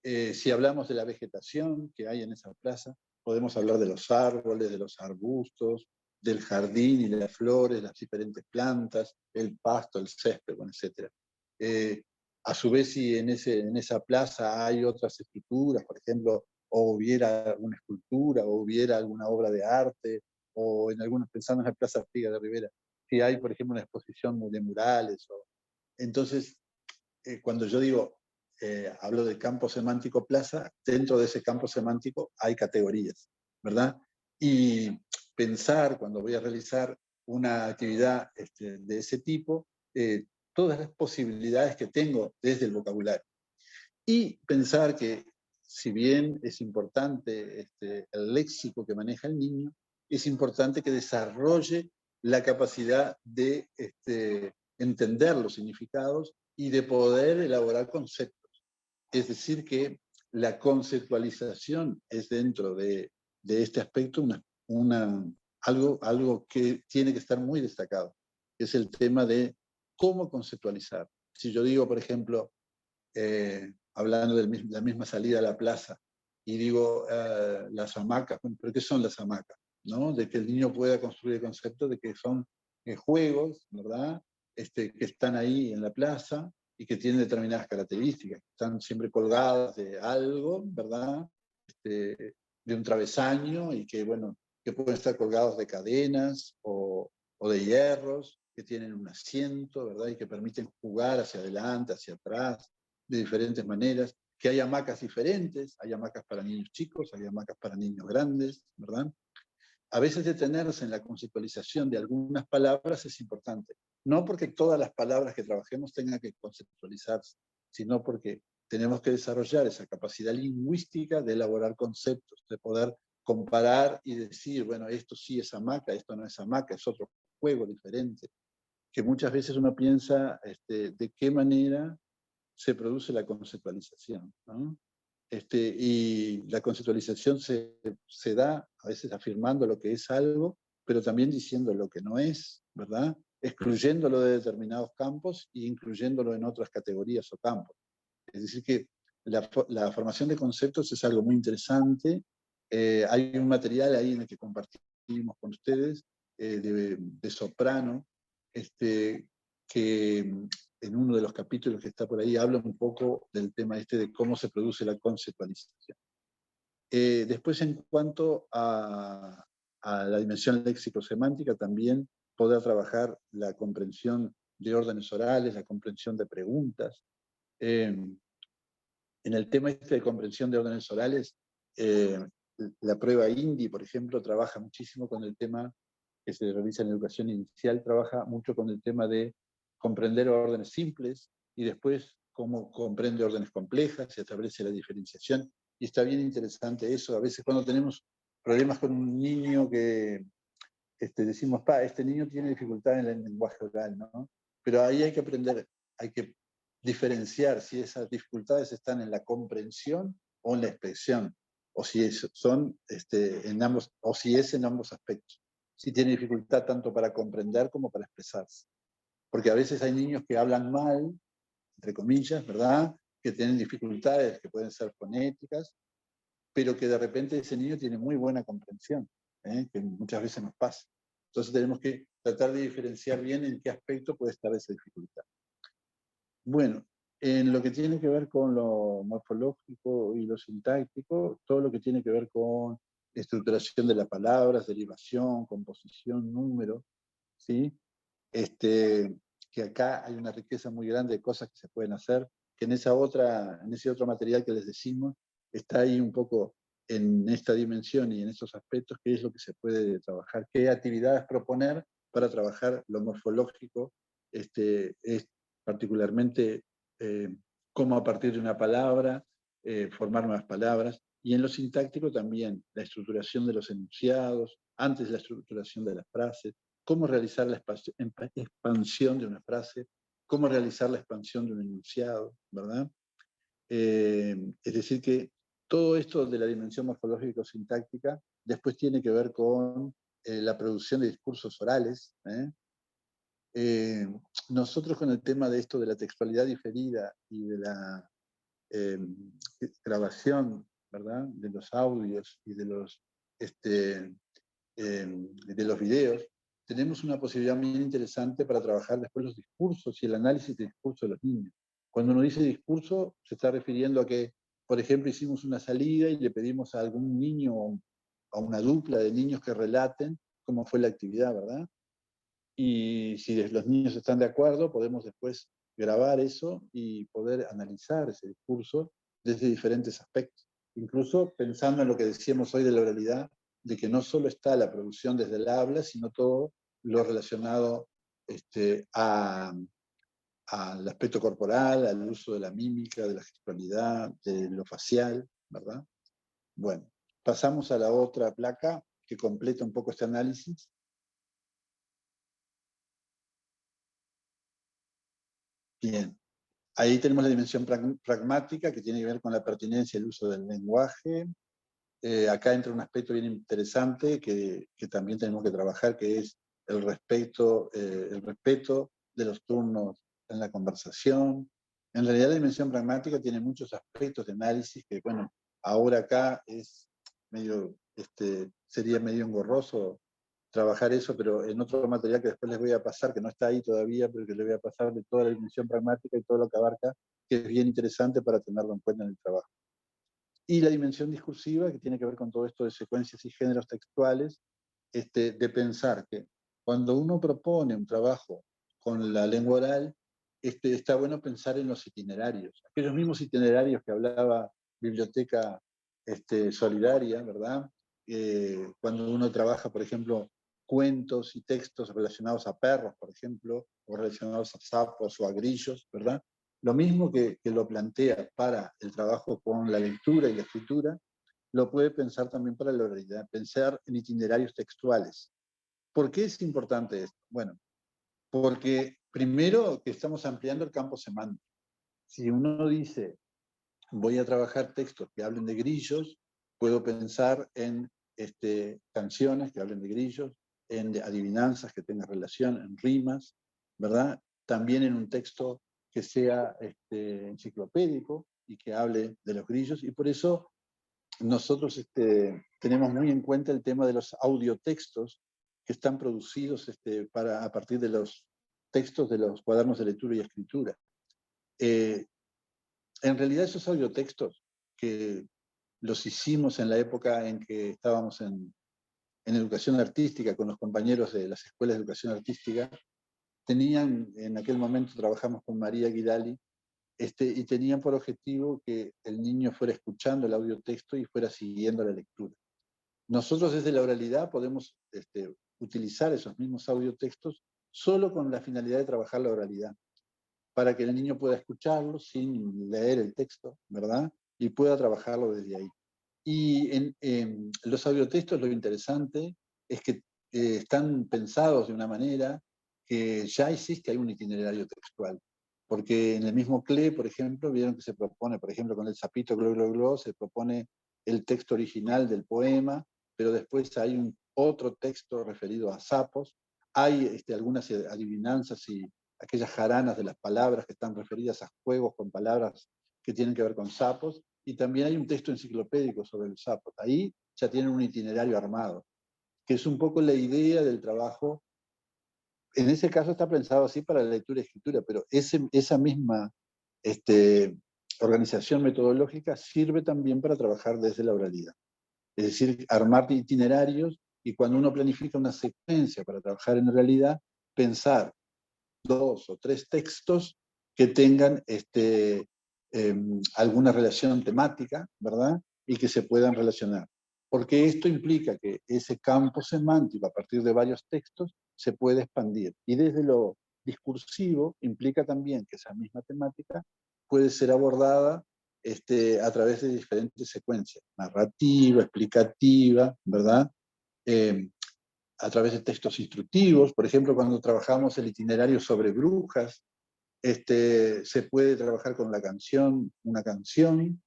Si hablamos de la vegetación que hay en esa plaza, podemos hablar de los árboles, de los arbustos, del jardín y de las flores, las diferentes plantas, el pasto, el césped, bueno, etc. A su vez, si en esa plaza hay otras estructuras, por ejemplo, o hubiera una escultura, o hubiera alguna obra de arte, o en algunos, pensando en la Plaza Artigas de Rivera, si hay, por ejemplo, una exposición de murales. Entonces, cuando yo digo, hablo del campo semántico plaza, dentro de ese campo semántico hay categorías, ¿verdad? Y pensar, cuando voy a realizar una actividad de ese tipo, todas las posibilidades que tengo desde el vocabulario. Y pensar que, si bien es importante el léxico que maneja el niño, es importante que desarrolle la capacidad de entender los significados y de poder elaborar conceptos. Es decir, que la conceptualización es dentro de este aspecto algo que tiene que estar muy destacado, que es el tema de cómo conceptualizar. Si yo digo, por ejemplo, hablando de la misma salida a la plaza, y digo las hamacas, bueno, ¿pero qué son las hamacas? ¿No? De que el niño pueda construir el concepto de que son juegos, ¿verdad? Que están ahí en la plaza y que tienen determinadas características, que están siempre colgadas de algo, ¿verdad? De un travesaño, y que, bueno, que pueden estar colgados de cadenas o de hierros, que tienen un asiento, ¿verdad? Y que permiten jugar hacia adelante, hacia atrás, de diferentes maneras, que hay hamacas diferentes, hay hamacas para niños chicos, hay hamacas para niños grandes, ¿verdad? A veces detenerse en la conceptualización de algunas palabras es importante, no porque todas las palabras que trabajemos tengan que conceptualizarse, sino porque tenemos que desarrollar esa capacidad lingüística de elaborar conceptos, de poder comparar y decir, bueno, esto sí es hamaca, esto no es hamaca, es otro juego diferente, que muchas veces uno piensa de qué manera se produce la conceptualización, ¿no? Y la conceptualización se da a veces afirmando lo que es algo, pero también diciendo lo que no es, ¿verdad? Excluyéndolo de determinados campos e incluyéndolo en otras categorías o campos. Es decir, que la formación de conceptos es algo muy interesante. Hay un material ahí en el que compartimos con ustedes, de soprano, que en uno de los capítulos que está por ahí habla un poco del tema de cómo se produce la conceptualización. Después, en cuanto a la dimensión léxico-semántica, también poder trabajar la comprensión de órdenes orales, la comprensión de preguntas. En el tema de comprensión de órdenes orales, la prueba INDI, por ejemplo, trabaja muchísimo con el tema que se realiza en educación inicial, trabaja mucho con el tema de comprender órdenes simples y después cómo comprende órdenes complejas, se establece la diferenciación, y está bien interesante eso. A veces cuando tenemos problemas con un niño que decimos, este niño tiene dificultad en el lenguaje oral, ¿no? Pero ahí hay que aprender, hay que diferenciar si esas dificultades están en la comprensión o en la expresión, o si son en ambos, o si es en ambos aspectos. Si tiene dificultad tanto para comprender como para expresarse. Porque a veces hay niños que hablan mal, entre comillas, ¿verdad? Que tienen dificultades que pueden ser fonéticas, pero que de repente ese niño tiene muy buena comprensión, que muchas veces nos pasa. Entonces tenemos que tratar de diferenciar bien en qué aspecto puede estar esa dificultad. Bueno, en lo que tiene que ver con lo morfológico y lo sintáctico, todo lo que tiene que ver con estructuración de las palabras, derivación, composición, número, ¿sí? Que acá hay una riqueza muy grande de cosas que se pueden hacer, que en ese otro material que les decimos, está ahí un poco en esta dimensión y en estos aspectos, qué es lo que se puede trabajar, qué actividades proponer para trabajar lo morfológico, es particularmente cómo a partir de una palabra formar nuevas palabras, y en lo sintáctico también la estructuración de los enunciados, antes de la estructuración de las frases, cómo realizar la expansión de una frase, cómo realizar la expansión de un enunciado, ¿verdad? Es decir, que todo esto de la dimensión morfológico-sintáctica después tiene que ver con la producción de discursos orales. Nosotros, con el tema de esto de la textualidad diferida y de la grabación, ¿verdad?, de los audios y de los videos, tenemos una posibilidad bien interesante para trabajar después los discursos y el análisis de discurso de los niños. Cuando uno dice discurso, se está refiriendo a que, por ejemplo, hicimos una salida y le pedimos a algún niño o a una dupla de niños que relaten cómo fue la actividad, ¿verdad? Y si los niños están de acuerdo, podemos después grabar eso y poder analizar ese discurso desde diferentes aspectos. Incluso pensando en lo que decíamos hoy de la oralidad, de que no solo está la producción desde el habla, sino todo lo relacionado al aspecto corporal, al uso de la mímica, de la gestualidad, de lo facial, ¿verdad? Bueno, pasamos a la otra placa que completa un poco este análisis. Bien, ahí tenemos la dimensión pragmática que tiene que ver con la pertinencia y el uso del lenguaje. Acá entra un aspecto bien interesante que también tenemos que trabajar, que es el respeto de los turnos en la conversación. En realidad la dimensión pragmática tiene muchos aspectos de análisis que, bueno, ahora acá es medio, sería medio engorroso trabajar eso, pero en otro material que después les voy a pasar, que no está ahí todavía, pero que les voy a pasar de toda la dimensión pragmática y todo lo que abarca, que es bien interesante para tenerlo en cuenta en el trabajo. Y la dimensión discursiva, que tiene que ver con todo esto de secuencias y géneros textuales, de pensar que cuando uno propone un trabajo con la lengua oral, está bueno pensar en los itinerarios. Aquellos mismos itinerarios que hablaba Biblioteca Solidaria, ¿verdad? Cuando uno trabaja, por ejemplo, cuentos y textos relacionados a perros, por ejemplo, o relacionados a sapos o a grillos, ¿verdad? Lo mismo que lo plantea para el trabajo con la lectura y la escritura, lo puede pensar también para la oralidad, pensar en itinerarios textuales. ¿Por qué es importante esto? Bueno, porque primero que estamos ampliando el campo semántico. Si uno dice, voy a trabajar textos que hablen de grillos, puedo pensar en canciones que hablen de grillos, en adivinanzas que tengan relación, en rimas, ¿verdad? También en un texto que sea enciclopédico y que hable de los grillos, y por eso nosotros tenemos muy en cuenta el tema de los audiotextos que están producidos a partir de los textos de los cuadernos de lectura y escritura. En realidad esos audiotextos que los hicimos en la época en que estábamos en educación artística con los compañeros de las escuelas de educación artística, en aquel momento trabajamos con María Guidali, y tenían por objetivo que el niño fuera escuchando el audiotexto y fuera siguiendo la lectura. Nosotros desde la oralidad podemos utilizar esos mismos audiotextos solo con la finalidad de trabajar la oralidad, para que el niño pueda escucharlo sin leer el texto, ¿verdad? Y pueda trabajarlo desde ahí. Y en los audiotextos lo interesante es que están pensados de una manera que ya existe, hay un itinerario textual. Porque en el mismo CLE, por ejemplo, vieron que se propone, por ejemplo, con el sapito glo, glo, glo, se propone el texto original del poema, pero después hay otro texto referido a sapos, hay algunas adivinanzas y aquellas jaranas de las palabras que están referidas a juegos con palabras que tienen que ver con sapos, y también hay un texto enciclopédico sobre los sapos. Ahí ya tienen un itinerario armado, que es un poco la idea del trabajo. En ese caso está pensado así para la lectura y escritura, pero esa misma organización metodológica sirve también para trabajar desde la oralidad. Es decir, armar itinerarios, y cuando uno planifica una secuencia para trabajar en realidad, pensar 2 o 3 textos que tengan alguna relación temática, ¿verdad? Y que se puedan relacionar. Porque esto implica que ese campo semántico, a partir de varios textos, se puede expandir. Y desde lo discursivo, implica también que esa misma temática puede ser abordada a través de diferentes secuencias, narrativa, explicativa, ¿verdad? A través de textos instructivos. Por ejemplo, cuando trabajamos el itinerario sobre brujas, se puede trabajar con la canción, una canción,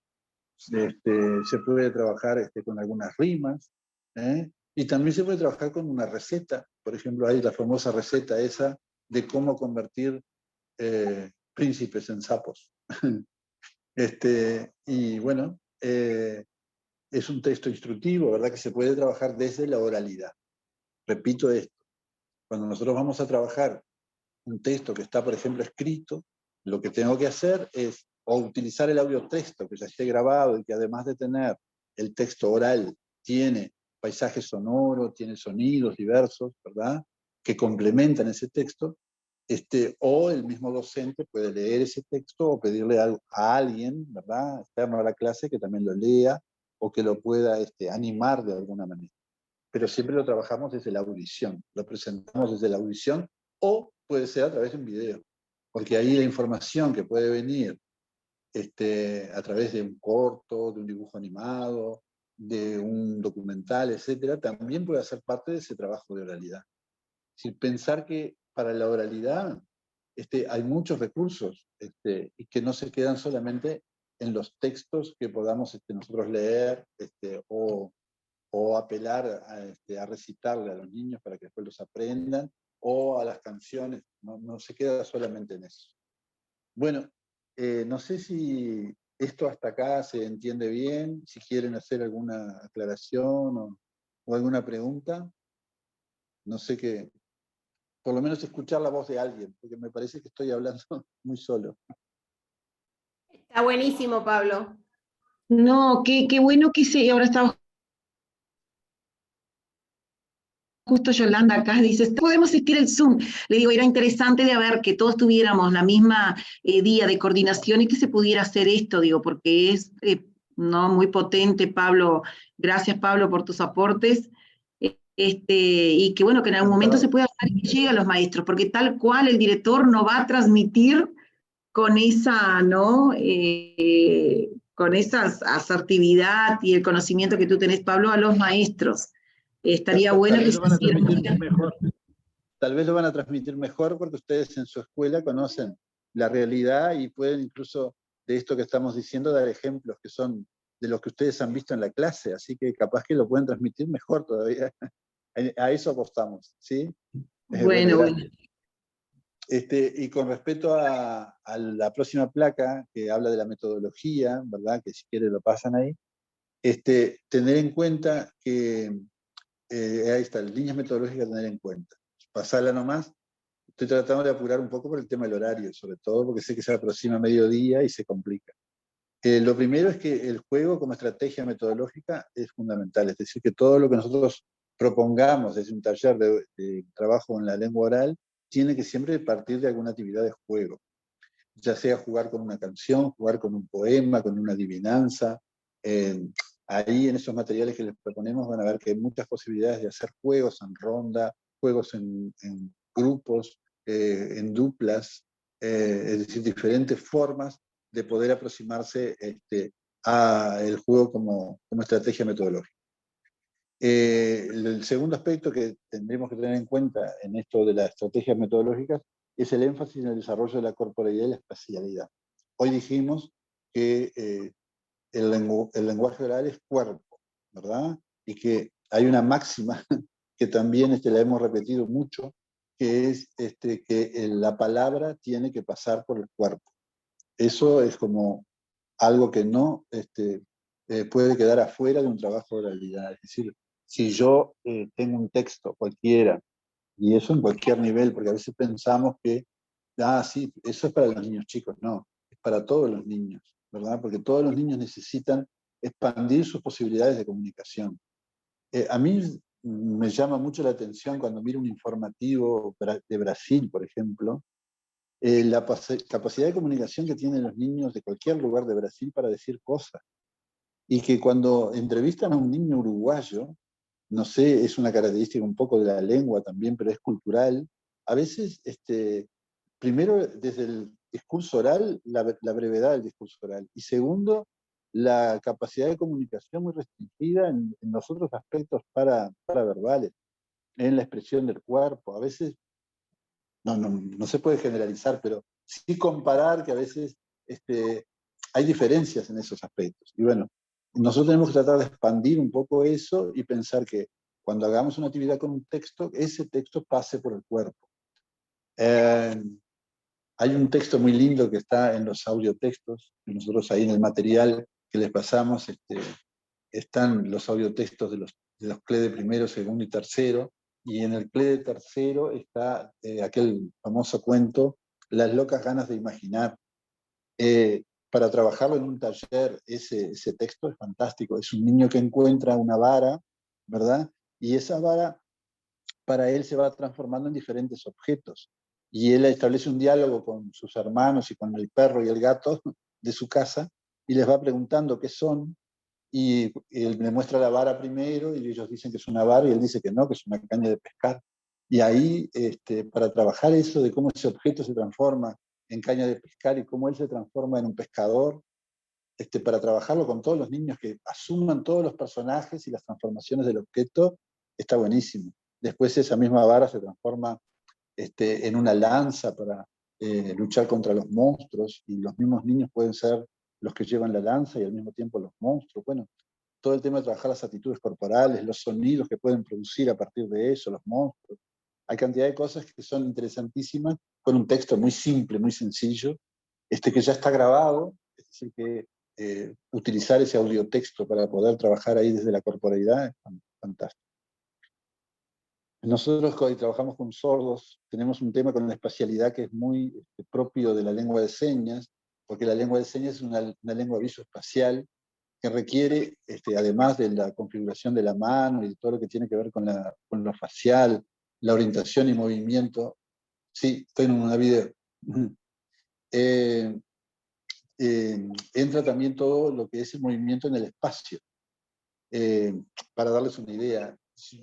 se puede trabajar con algunas rimas, y también se puede trabajar con una receta. Por ejemplo, hay la famosa receta esa de cómo convertir príncipes en sapos. Y bueno, es un texto instructivo, ¿verdad? Que se puede trabajar desde la oralidad. Repito esto. Cuando nosotros vamos a trabajar un texto que está, por ejemplo, escrito, lo que tengo que hacer es o utilizar el audio texto que ya esté grabado y que además de tener el texto oral, tiene paisaje sonoro, tiene sonidos diversos, ¿verdad?, que complementan ese texto, o el mismo docente puede leer ese texto o pedirle a alguien, ¿verdad?, externo a la clase que también lo lea o que lo pueda animar de alguna manera. Pero siempre lo trabajamos desde la audición, lo presentamos desde la audición o puede ser a través de un video, porque ahí la información que puede venir a través de un corto, de un dibujo animado, de un documental, etcétera, también puede hacer parte de ese trabajo de oralidad. Es decir, pensar que para la oralidad hay muchos recursos y que no se quedan solamente en los textos que podamos nosotros leer o apelar a recitarle a los niños para que después los aprendan, o a las canciones, no se queda solamente en eso. Bueno, no sé si esto hasta acá se entiende bien, si quieren hacer alguna aclaración o alguna pregunta. No sé qué, por lo menos escuchar la voz de alguien, porque me parece que estoy hablando muy solo. Está buenísimo, Pablo. No, qué bueno que ahora estaba justo Yolanda acá, dice, podemos asistir el Zoom. Le digo, era interesante de ver que todos tuviéramos la misma día de coordinación y que se pudiera hacer esto, digo, porque es no muy potente, Pablo. Gracias, Pablo, por tus aportes. Y que bueno, que en algún momento se pueda hacer que llegue a los maestros, porque tal cual el director no va a transmitir con esa, ¿no? Con esa asertividad y el conocimiento que tú tenés, Pablo, a los maestros. Estaría bueno que se hiciera. Tal vez lo van a transmitir mejor porque ustedes en su escuela conocen la realidad y pueden incluso de esto que estamos diciendo dar ejemplos que son de los que ustedes han visto en la clase, así que capaz que lo pueden transmitir mejor todavía. A eso apostamos, ¿sí? Bueno. Y con respecto a la próxima placa que habla de la metodología, ¿verdad?, que si quieren lo pasan ahí, tener en cuenta que, ahí está, líneas metodológicas a tener en cuenta. Pasarla nomás. Estoy tratando de apurar un poco por el tema del horario, sobre todo porque sé que se aproxima mediodía y se complica. Lo primero es que el juego como estrategia metodológica es fundamental, es decir, que todo lo que nosotros propongamos desde un taller de trabajo en la lengua oral tiene que siempre partir de alguna actividad de juego, ya sea jugar con una canción, jugar con un poema, con una adivinanza. Ahí en esos materiales que les proponemos van a ver que hay muchas posibilidades de hacer juegos en ronda, juegos en grupos, en duplas, es decir, diferentes formas de poder aproximarse al juego como estrategia metodológica. El segundo aspecto que tendremos que tener en cuenta en esto de las estrategias metodológicas es el énfasis en el desarrollo de la corporalidad y la espacialidad. Hoy dijimos que el lenguaje oral es cuerpo, ¿verdad? Y que hay una máxima que también la hemos repetido mucho, que es que la palabra tiene que pasar por el cuerpo. Eso es como algo que no puede quedar afuera de un trabajo de oralidad. Es decir, si yo tengo un texto cualquiera, y eso en cualquier nivel, porque a veces pensamos que, sí, eso es para los niños chicos. No, es para todos los niños, ¿verdad? Porque todos los niños necesitan expandir sus posibilidades de comunicación. A mí me llama mucho la atención cuando miro un informativo de Brasil, por ejemplo, la capacidad de comunicación que tienen los niños de cualquier lugar de Brasil para decir cosas. Y que cuando entrevistan a un niño uruguayo, no sé, es una característica un poco de la lengua también, pero es cultural, a veces, primero, desde el discurso oral, la brevedad del discurso oral, y segundo, la capacidad de comunicación muy restringida en los otros aspectos paraverbales, en la expresión del cuerpo. A veces, no se puede generalizar, pero sí comparar que a veces hay diferencias en esos aspectos. Y bueno, nosotros tenemos que tratar de expandir un poco eso y pensar que cuando hagamos una actividad con un texto, ese texto pase por el cuerpo. Hay un texto muy lindo que está en los audiotextos, que nosotros ahí en el material que les pasamos, están los audiotextos de los CLE de primero, segundo y tercero, y en el CLE de tercero está aquel famoso cuento, Las locas ganas de imaginar. Para trabajarlo en un taller, ese texto es fantástico. Es un niño que encuentra una vara, ¿verdad? Y esa vara para él se va transformando en diferentes objetos. Y él establece un diálogo con sus hermanos y con el perro y el gato de su casa, y les va preguntando qué son, y él le muestra la vara primero, y ellos dicen que es una vara, y él dice que no, que es una caña de pescar. Y ahí, para trabajar eso de cómo ese objeto se transforma en caña de pescar y cómo él se transforma en un pescador, para trabajarlo con todos los niños que asuman todos los personajes y las transformaciones del objeto, está buenísimo. Después esa misma vara se transforma en una lanza para luchar contra los monstruos, y los mismos niños pueden ser los que llevan la lanza y al mismo tiempo los monstruos. Bueno, todo el tema de trabajar las actitudes corporales, los sonidos que pueden producir a partir de eso, los monstruos. Hay cantidad de cosas que son interesantísimas con un texto muy simple, muy sencillo, que ya está grabado, es decir, que utilizar ese audiotexto para poder trabajar ahí desde la corporalidad es fantástico. Nosotros hoy trabajamos con sordos, tenemos un tema con la espacialidad que es muy propio de la lengua de señas, porque la lengua de señas es una lengua visoespacial que requiere, además de la configuración de la mano y todo lo que tiene que ver con lo facial, la orientación y movimiento. Sí, estoy en una video. Entra también todo lo que es el movimiento en el espacio. Para darles una idea,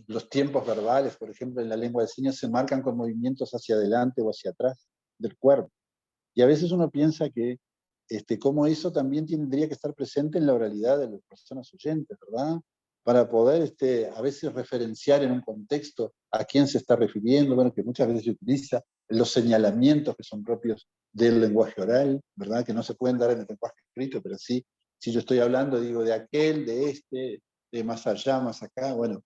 los tiempos verbales, por ejemplo, en la lengua de señas se marcan con movimientos hacia adelante o hacia atrás del cuerpo. Y a veces uno piensa que cómo eso también tendría que estar presente en la oralidad de las personas oyentes, ¿verdad? Para poder a veces referenciar en un contexto a quién se está refiriendo, bueno, que muchas veces se utiliza los señalamientos que son propios del lenguaje oral, ¿verdad? Que no se pueden dar en el lenguaje escrito, pero sí, si yo estoy hablando, digo, de aquel, de de más allá, más acá, bueno.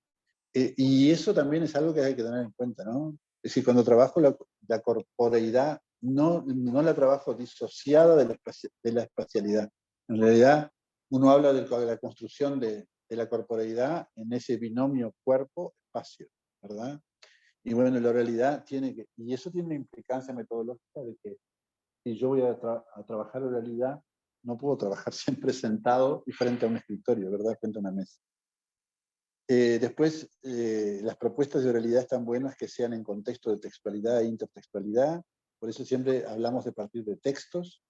Y eso también es algo que hay que tener en cuenta, ¿no? Es decir, cuando trabajo la corporeidad, no la trabajo disociada de la espacialidad. En realidad, uno habla de la construcción de la corporeidad en ese binomio cuerpo-espacio, ¿verdad? Y bueno, la oralidad y eso tiene una implicancia metodológica de que si yo voy a trabajar oralidad, no puedo trabajar siempre sentado y frente a un escritorio, ¿verdad? Frente a una mesa. Después, las propuestas de oralidad están buenas que sean en contexto de textualidad e intertextualidad. Por eso siempre hablamos de partir de textos.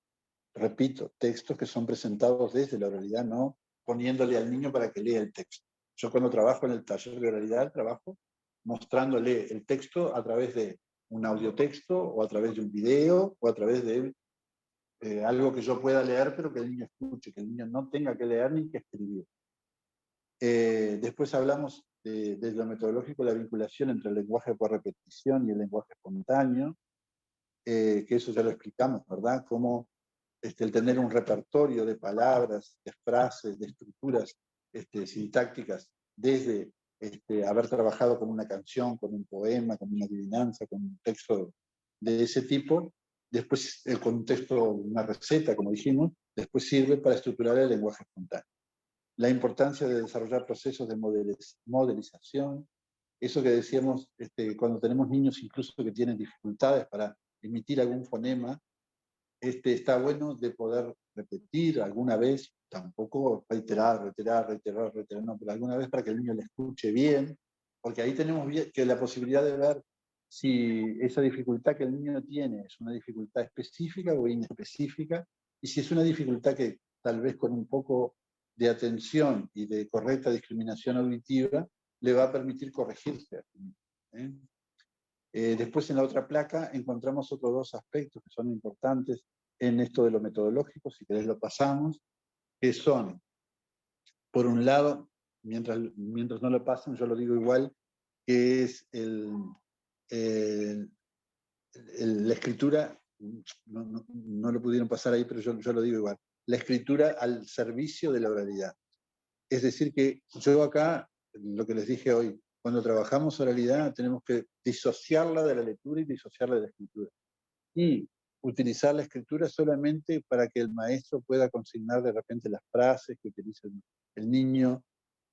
Repito, textos que son presentados desde la oralidad, no poniéndole al niño para que lea el texto. Yo cuando trabajo en el taller de oralidad, trabajo mostrándole el texto a través de un audiotexto, o a través de un video, o a través de algo que yo pueda leer, pero que el niño escuche, que el niño no tenga que leer ni que escribir. Después hablamos desde lo metodológico, la vinculación entre el lenguaje por repetición y el lenguaje espontáneo, que eso ya lo explicamos, ¿verdad? Cómo el tener un repertorio de palabras, de frases, de estructuras sintácticas, desde haber trabajado con una canción, con un poema, con una adivinanza, con un texto de ese tipo, después el contexto, una receta, como dijimos, después sirve para estructurar el lenguaje espontáneo. La importancia de desarrollar procesos de modelización, eso que decíamos, cuando tenemos niños incluso que tienen dificultades para emitir algún fonema, está bueno de poder repetir alguna vez, tampoco reiterar, no, pero alguna vez para que el niño le escuche bien, porque ahí tenemos que la posibilidad de ver si esa dificultad que el niño tiene es una dificultad específica o inespecífica, y si es una dificultad que tal vez con un poco de atención y de correcta discriminación auditiva le va a permitir corregirse. Después en la otra placa encontramos otros dos aspectos que son importantes en esto de lo metodológico, si querés lo pasamos, que son, por un lado, mientras no lo pasen, yo lo digo igual, que es la escritura, no lo pudieron pasar ahí, pero yo lo digo igual, la escritura al servicio de la oralidad. Es decir, que yo acá, lo que les dije hoy, cuando trabajamos oralidad tenemos que disociarla de la lectura y disociarla de la escritura. Y utilizar la escritura solamente para que el maestro pueda consignar de repente las frases que utiliza el niño.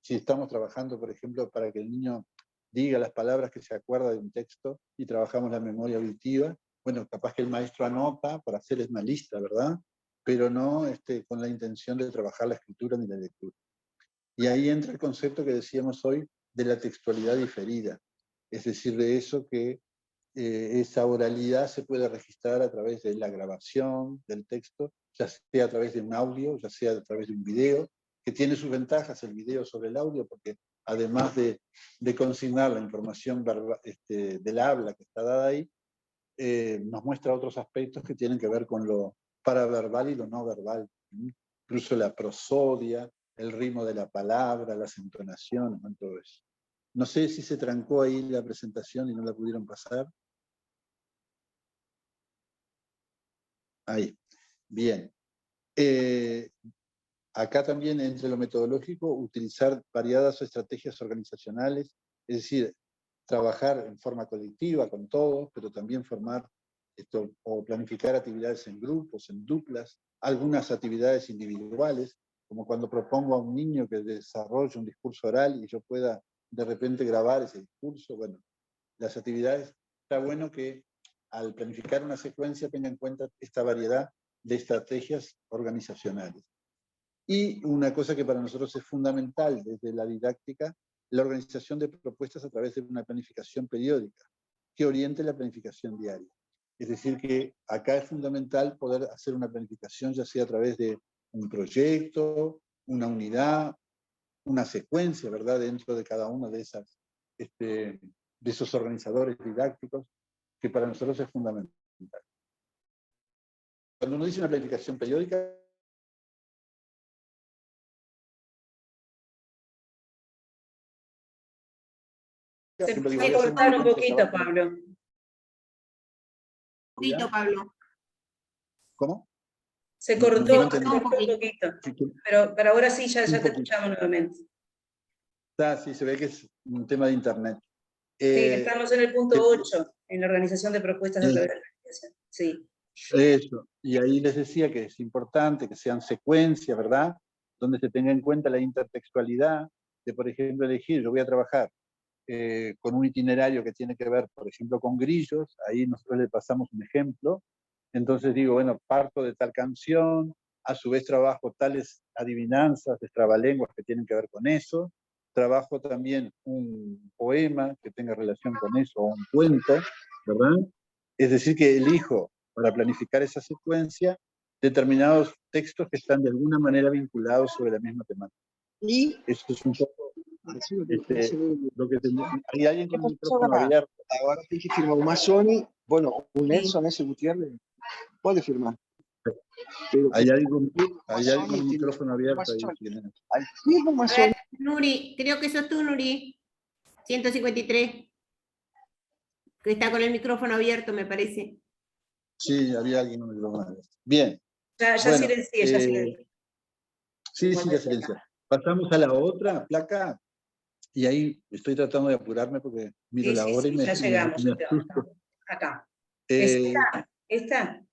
Si estamos trabajando, por ejemplo, para que el niño diga las palabras que se acuerda de un texto y trabajamos la memoria auditiva. Bueno, capaz que el maestro anota para hacer una lista, ¿verdad? Pero no con la intención de trabajar la escritura ni la lectura. Y ahí entra el concepto que decíamos hoy de la textualidad diferida, es decir, de eso que esa oralidad se puede registrar a través de la grabación del texto, ya sea a través de un audio, ya sea a través de un video, que tiene sus ventajas el video sobre el audio, porque además de consignar la información del habla que está dada ahí, nos muestra otros aspectos que tienen que ver con lo paraverbal y lo no verbal. Incluso la prosodia, el ritmo de la palabra, las entonaciones, ¿no? Todo eso. No sé si se trancó ahí la presentación y no la pudieron pasar. Ahí. Bien. Acá también, entre lo metodológico, utilizar variadas estrategias organizacionales, es decir, trabajar en forma colectiva con todos, pero también formar o planificar actividades en grupos, en duplas, algunas actividades individuales, como cuando propongo a un niño que desarrolle un discurso oral y yo pueda de repente grabar ese discurso. Bueno, las actividades, está bueno que al planificar una secuencia tenga en cuenta esta variedad de estrategias organizacionales. Y una cosa que para nosotros es fundamental desde la didáctica, la organización de propuestas a través de una planificación periódica que oriente la planificación diaria. Es decir, que acá es fundamental poder hacer una planificación, ya sea a través de un proyecto, una unidad, una secuencia, ¿verdad?, dentro de cada uno de esos organizadores didácticos, que para nosotros es fundamental. Cuando uno dice una planificación periódica, Se puede cortar un poquito, Pablo. Un poquito, Pablo. ¿Cómo? Se cortó No un poquito. Sí, Pero ahora sí, ya te escuchamos nuevamente. Sí, se ve que es un tema de internet. Sí, estamos en el punto 8, en la organización de propuestas a través de la planificación. Sí. Eso, y ahí les decía que es importante que sean secuencias, ¿verdad? Donde se tenga en cuenta la intertextualidad, de por ejemplo elegir, yo voy a trabajar con un itinerario que tiene que ver, por ejemplo, con grillos, ahí nosotros le pasamos un ejemplo, entonces digo, bueno, parto de tal canción, a su vez trabajo tales adivinanzas, trabalenguas que tienen que ver con eso, trabajo también un poema que tenga relación con eso, o un cuento, ¿verdad? Es decir, que elijo para planificar esa secuencia determinados textos que están de alguna manera vinculados sobre la misma temática. Y eso es un poco lo que hay alguien con el micrófono abierto. Ahora tem que firmar o Mazzoni, bueno, o Nelson, ese Gutiérrez, puede firmar. Pero hay alguien con el micrófono abierto ahí. Al mismo Mazzoni. Nuri, creo que sos tú, Nuri. 153. Que está con el micrófono abierto, me parece. Sí, había alguien con el micrófono abierto. Bien. Ya bueno, silencié, ya silencié. Sí, ya silencié. Pasamos a la otra placa. Y ahí estoy tratando de apurarme porque miro la hora y me... Ya llegamos. Acá. ¿Esta?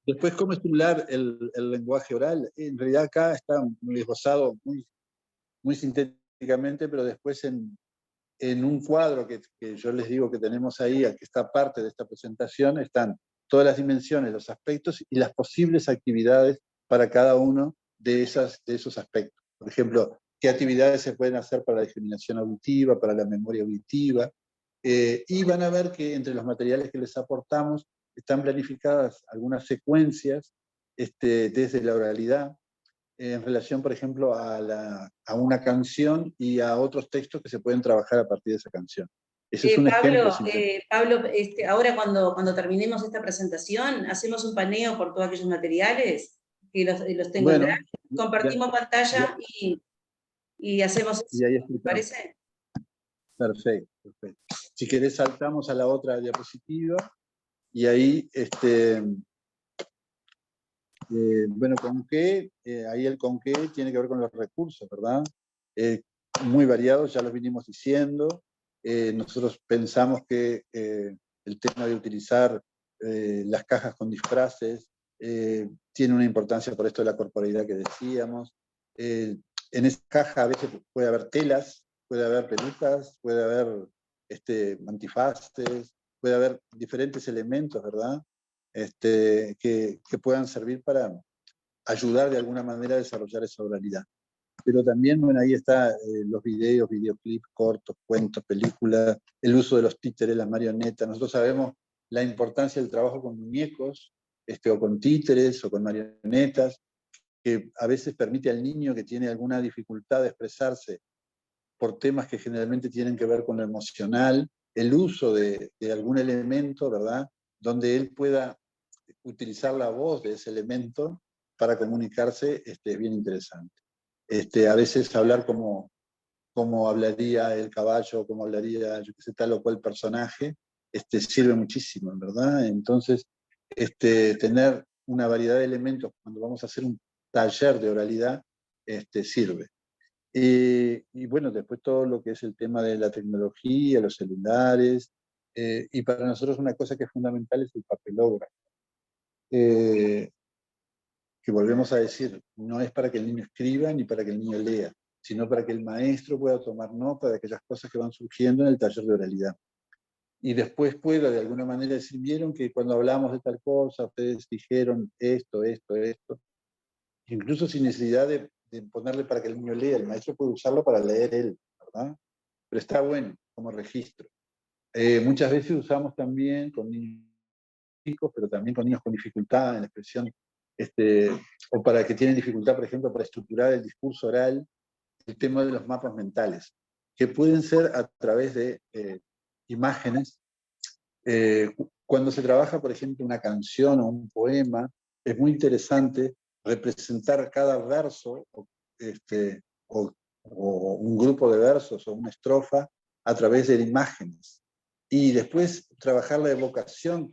Después, cómo estimular el lenguaje oral. En realidad acá está muy esbozado, muy sintéticamente, pero después en un cuadro que yo les digo que tenemos ahí, que está parte de esta presentación, están todas las dimensiones, los aspectos y las posibles actividades para cada uno de esos aspectos. Por ejemplo, qué actividades se pueden hacer para la discriminación auditiva, para la memoria auditiva, y van a ver que entre los materiales que les aportamos están planificadas algunas secuencias desde la oralidad, en relación, por ejemplo, a una canción y a otros textos que se pueden trabajar a partir de esa canción. Ese es un ejemplo. Pablo, ahora cuando terminemos esta presentación, hacemos un paneo por todos aquellos materiales, que los tengo en Drive, compartimos pantalla y hacemos eso, ¿te parece? Perfecto. Si querés saltamos a la otra diapositiva, y ahí, bueno, con qué, ahí el con qué tiene que ver con los recursos, ¿verdad? Muy variados, ya los vinimos diciendo. Nosotros pensamos que el tema de utilizar las cajas con disfraces tiene una importancia por esto de la corporeidad que decíamos. En esa caja a veces puede haber telas, puede haber pelucas, puede haber antifaces, puede haber diferentes elementos, ¿verdad? Que puedan servir para ayudar de alguna manera a desarrollar esa oralidad. Pero también, bueno, ahí está los videos, videoclips, cortos, cuentos, películas, el uso de los títeres, las marionetas. Nosotros sabemos la importancia del trabajo con muñecos, o con títeres, o con marionetas, que a veces permite al niño que tiene alguna dificultad de expresarse por temas que generalmente tienen que ver con lo emocional, el uso de algún elemento, ¿verdad?, donde él pueda utilizar la voz de ese elemento para comunicarse, es bien interesante. A veces hablar como hablaría el caballo, como hablaría, yo qué sé, tal o cual personaje, sirve muchísimo, ¿verdad? Entonces, tener una variedad de elementos cuando vamos a hacer un taller de oralidad, sirve. Y bueno, después todo lo que es el tema de la tecnología, los celulares, y para nosotros una cosa que es fundamental es el papelógrafo. Que volvemos a decir, no es para que el niño escriba ni para que el niño lea, sino para que el maestro pueda tomar nota de aquellas cosas que van surgiendo en el taller de oralidad. Y después pueda de alguna manera decir, vieron que cuando hablamos de tal cosa, ustedes dijeron esto, incluso sin necesidad de ponerle para que el niño lea, el maestro puede usarlo para leer él, ¿verdad? Pero está bueno como registro. Muchas veces usamos también con niños chicos, pero también con niños con dificultad en la expresión, o para que tienen dificultad, por ejemplo, para estructurar el discurso oral, el tema de los mapas mentales, que pueden ser a través de imágenes. Cuando se trabaja, por ejemplo, una canción o un poema, es muy interesante representar cada verso, o un grupo de versos o una estrofa a través de imágenes. Y después trabajar la evocación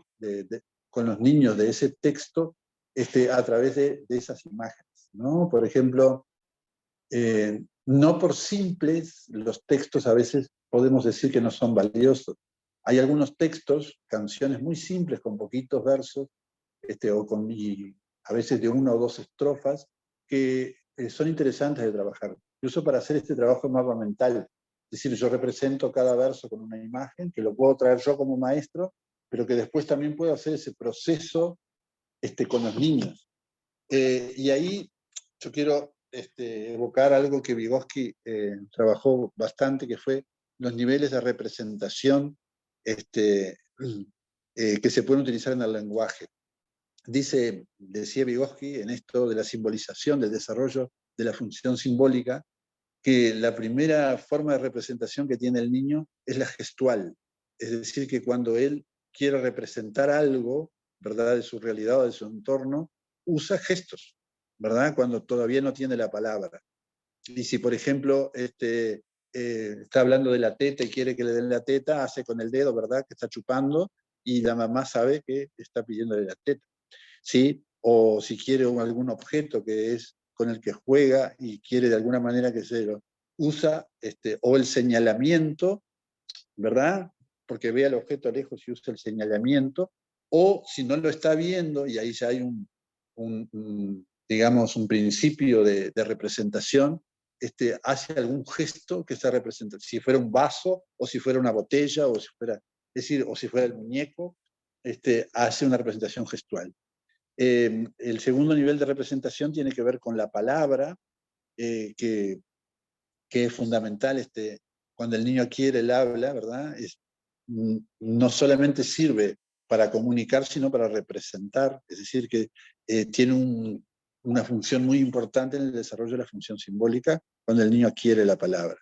con los niños de ese texto a través de esas imágenes, ¿no? Por ejemplo, no por simples los textos a veces podemos decir que no son valiosos. Hay algunos textos, canciones muy simples con poquitos versos, y a veces de una o dos estrofas, que son interesantes de trabajar. Incluso para hacer este trabajo de mapa mental. Es decir, yo represento cada verso con una imagen, que lo puedo traer yo como maestro, pero que después también puedo hacer ese proceso con los niños. Y ahí yo quiero evocar algo que Vygotsky trabajó bastante, que fue los niveles de representación que se pueden utilizar en el lenguaje. Decía Vygotsky en esto de la simbolización, del desarrollo de la función simbólica, que la primera forma de representación que tiene el niño es la gestual. Es decir, que cuando él quiere representar algo, ¿verdad?, de su realidad o de su entorno, usa gestos, ¿verdad?, cuando todavía no tiene la palabra. Y si, por ejemplo, está hablando de la teta y quiere que le den la teta, hace con el dedo, ¿verdad?, que está chupando, y la mamá sabe que está pidiéndole la teta, ¿sí? O si quiere algún objeto que es con el que juega y quiere de alguna manera que se lo usa, o el señalamiento, ¿verdad?, porque ve al objeto lejos y usa el señalamiento, o si no lo está viendo, y ahí ya hay digamos, un principio de representación, hace algún gesto que está representando, si fuera un vaso, o si fuera una botella, o si fuera, es decir, o si fuera el muñeco, hace una representación gestual. El segundo nivel de representación tiene que ver con la palabra, que es fundamental, cuando el niño adquiere el habla, ¿verdad? No solamente sirve para comunicar, sino para representar, es decir, que tiene una función muy importante en el desarrollo de la función simbólica cuando el niño adquiere la palabra.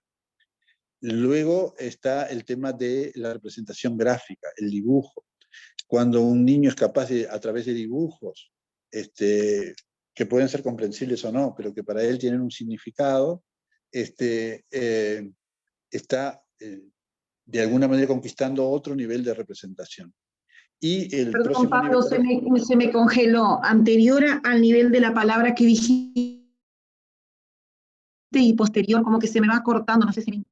Luego está el tema de la representación gráfica, el dibujo. Cuando un niño es capaz de, a través de dibujos, que pueden ser comprensibles o no, pero que para él tienen un significado, está de alguna manera conquistando otro nivel de representación. Y el Perdón, próximo Pablo, nivel se me congeló. Anterior al nivel de la palabra que dijiste y posterior, como que se me va cortando, no sé si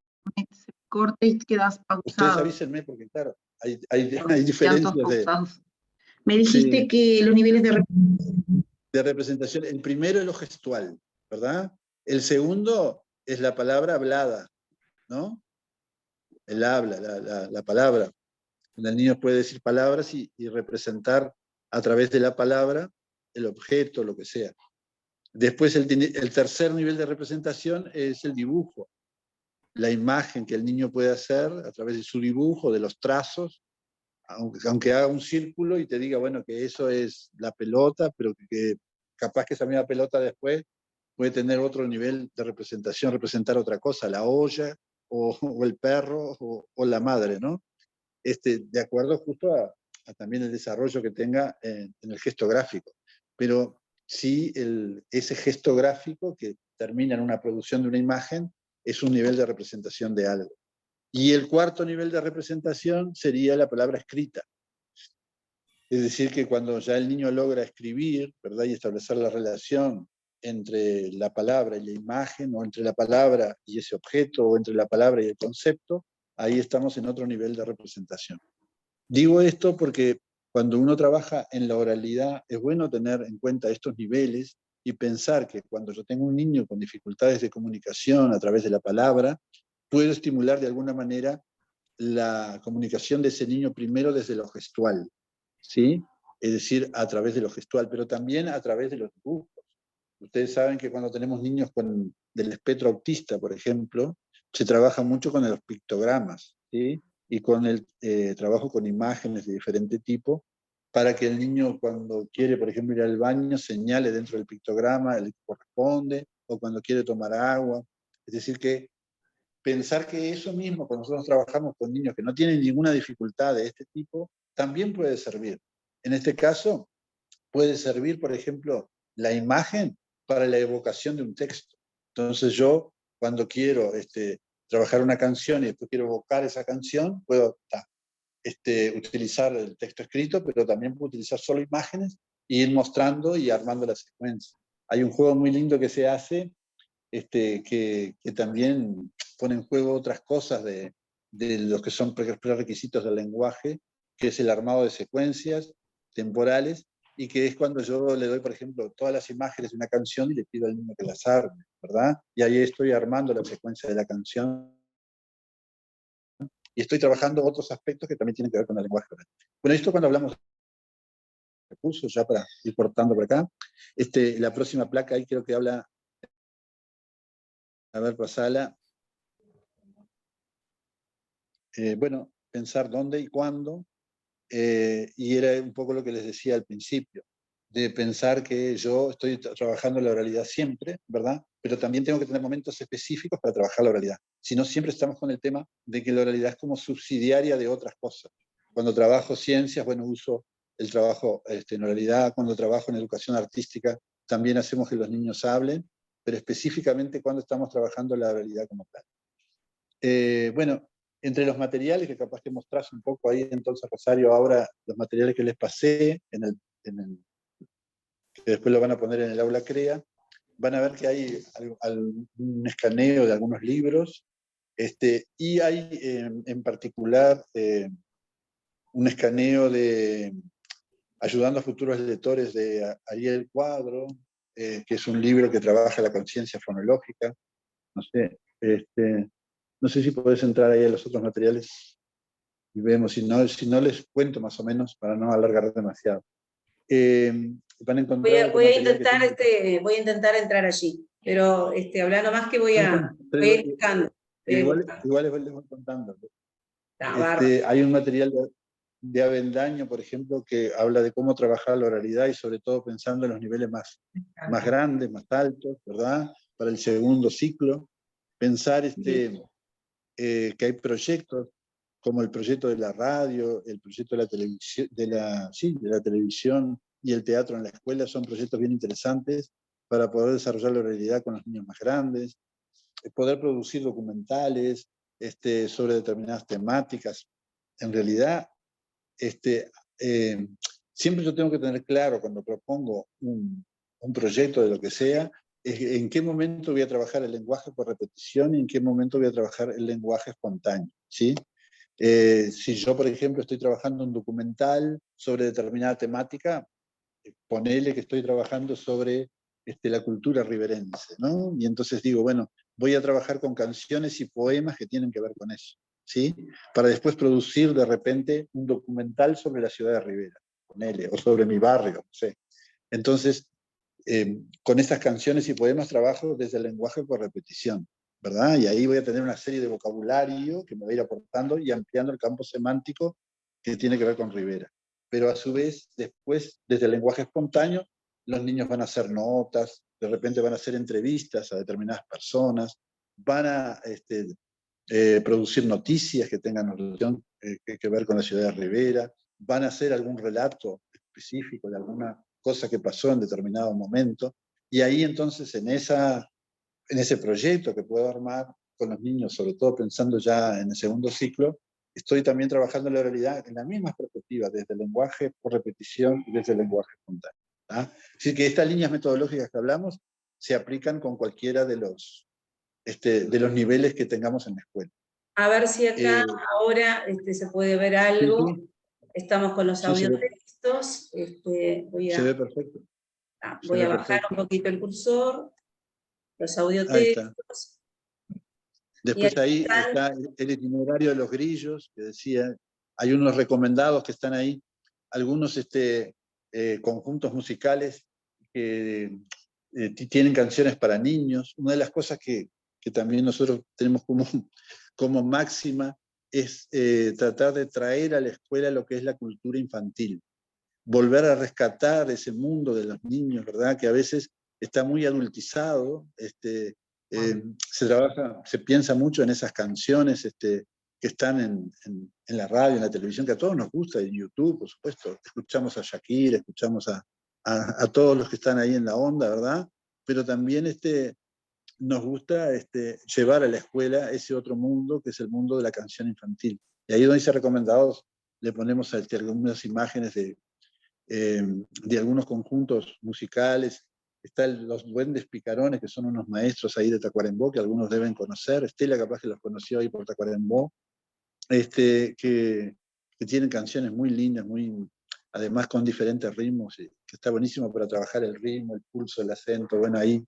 se corta y quedas pausado. Ustedes avísenme porque, claro, hay diferencias Me dijiste que los niveles de representación. El primero es lo gestual, ¿verdad? El segundo es la palabra hablada, ¿no? el habla, la palabra. El niño puede decir palabras y representar a través de la palabra el objeto, lo que sea. Después el tercer nivel de representación es el dibujo, la imagen que el niño puede hacer a través de su dibujo, de los trazos, aunque haga un círculo y te diga, bueno, que eso es la pelota, pero que capaz que esa misma pelota después puede tener otro nivel de representación, representar otra cosa, la olla, o el perro, o la madre, ¿no? De acuerdo justo a también el desarrollo que tenga en el gesto gráfico. Pero sí, ese gesto gráfico que termina en una producción de una imagen es un nivel de representación de algo. Y el cuarto nivel de representación sería la palabra escrita. Es decir, que cuando ya el niño logra escribir, ¿verdad?, y establecer la relación entre la palabra y la imagen, o entre la palabra y ese objeto, o entre la palabra y el concepto, ahí estamos en otro nivel de representación. Digo esto porque cuando uno trabaja en la oralidad, es bueno tener en cuenta estos niveles y pensar que cuando yo tengo un niño con dificultades de comunicación a través de la palabra, puedo estimular de alguna manera la comunicación de ese niño primero desde lo gestual, ¿sí? Es decir, a través de lo gestual, pero también a través de los dibujos. Ustedes saben que cuando tenemos niños del espectro autista, por ejemplo, se trabaja mucho con los pictogramas, ¿sí? Y con el trabajo con imágenes de diferente tipo, para que el niño cuando quiere, por ejemplo, ir al baño, señale dentro del pictograma el que corresponde, o cuando quiere tomar agua. Es decir, que pensar que eso mismo, cuando nosotros trabajamos con niños que no tienen ninguna dificultad de este tipo, también puede servir. En este caso, puede servir, por ejemplo, la imagen para la evocación de un texto. Entonces yo, cuando quiero trabajar una canción y después quiero evocar esa canción, puedo utilizar el texto escrito, pero también puedo utilizar solo imágenes e ir mostrando y armando la secuencia. Hay un juego muy lindo que se hace, que también pone en juego otras cosas de los que son prerequisitos del lenguaje, que es el armado de secuencias temporales, y que es cuando yo le doy, por ejemplo, todas las imágenes de una canción y le pido al niño que las arme, ¿verdad? Y ahí estoy armando la secuencia de la canción y estoy trabajando otros aspectos que también tienen que ver con el lenguaje oral. Bueno, esto cuando hablamos de recursos, ya para ir cortando por acá, la próxima placa ahí creo que habla, a ver, pasala. Bueno, pensar dónde y cuándo, y era un poco lo que les decía al principio, de pensar que yo estoy trabajando la oralidad siempre, ¿verdad? Pero también tengo que tener momentos específicos para trabajar la oralidad. Si no, siempre estamos con el tema de que la oralidad es como subsidiaria de otras cosas. Cuando trabajo ciencias, bueno, uso el trabajo en oralidad. Cuando trabajo en educación artística, también hacemos que los niños hablen, pero específicamente cuando estamos trabajando la oralidad como tal. Bueno, entre los materiales que capaz que mostrás un poco ahí, entonces, Rosario, ahora los materiales que les pasé, que después lo van a poner en el aula CREA, van a ver que hay un escaneo de algunos libros, y hay en particular un escaneo de Ayudando a futuros lectores de Ariel Cuadro, que es un libro que trabaja la conciencia fonológica. No sé, no sé si podés entrar ahí a los otros materiales y vemos, si no les cuento más o menos para no alargar demasiado. Van a encontrar Voy a intentar entrar allí, pero hablando más que voy a ir buscando. Igual les voy contando. Ah, Hay un material de Avendaño, por ejemplo, que habla de cómo trabajar la oralidad y sobre todo pensando en los niveles más grandes, más altos, ¿verdad? Para el segundo ciclo. Pensar que hay proyectos como el proyecto de la radio, el proyecto de la televisión, de la televisión y el teatro en la escuela, son proyectos bien interesantes para poder desarrollar la oralidad con los niños más grandes, poder producir documentales sobre determinadas temáticas. En realidad, siempre yo tengo que tener claro cuando propongo un proyecto de lo que sea, en qué momento voy a trabajar el lenguaje por repetición y en qué momento voy a trabajar el lenguaje espontáneo, ¿sí? Si yo, por ejemplo, estoy trabajando un documental sobre determinada temática, ponele que estoy trabajando sobre la cultura riverense, ¿no? Y entonces digo, bueno, voy a trabajar con canciones y poemas que tienen que ver con eso, ¿sí? Para después producir de repente un documental sobre la ciudad de Rivera, ponele, o sobre mi barrio, no sé. Entonces, con estas canciones y poemas trabajo desde el lenguaje por repetición, ¿verdad? Y ahí voy a tener una serie de vocabulario que me va a ir aportando y ampliando el campo semántico que tiene que ver con Rivera. Pero a su vez, después, desde el lenguaje espontáneo, los niños van a hacer notas, de repente van a hacer entrevistas a determinadas personas, van a producir noticias que tengan relación que ver con la ciudad de Rivera, van a hacer algún relato específico de alguna cosa que pasó en determinado momento, y ahí entonces en ese proyecto que puedo armar con los niños, sobre todo pensando ya en el segundo ciclo, estoy también trabajando en la realidad en la misma perspectiva, desde el lenguaje por repetición y desde el lenguaje espontáneo. Así que estas líneas metodológicas que hablamos se aplican con cualquiera de los niveles que tengamos en la escuela. A ver si acá ahora se puede ver algo. Sí, sí. Estamos con los Sí, se ve, audiotextos. se ve perfecto. Voy a bajar un poquito el cursor. Los Ahí está. audiotextos. Después ahí está el itinerario de los grillos, que decía, hay unos recomendados que están ahí, algunos conjuntos musicales que tienen canciones para niños. Una de las cosas que también nosotros tenemos como máxima es tratar de traer a la escuela lo que es la cultura infantil, volver a rescatar ese mundo de los niños, ¿verdad? Que a veces está muy adultizado, se piensa mucho en esas canciones que están en la radio, en la televisión, que a todos nos gusta, en YouTube, por supuesto. Escuchamos a Shakira, escuchamos a todos los que están ahí en la onda, ¿verdad? Pero también nos gusta llevar a la escuela ese otro mundo, que es el mundo de la canción infantil. Y ahí donde dice recomendados, le ponemos algunas imágenes de algunos conjuntos musicales. Están los Duendes Picarones, que son unos maestros ahí de Tacuarembó, que algunos deben conocer. Estela capaz que los conoció ahí por Tacuarembó, que tienen canciones muy lindas, además con diferentes ritmos, que está buenísimo para trabajar el ritmo, el pulso, el acento, bueno, ahí,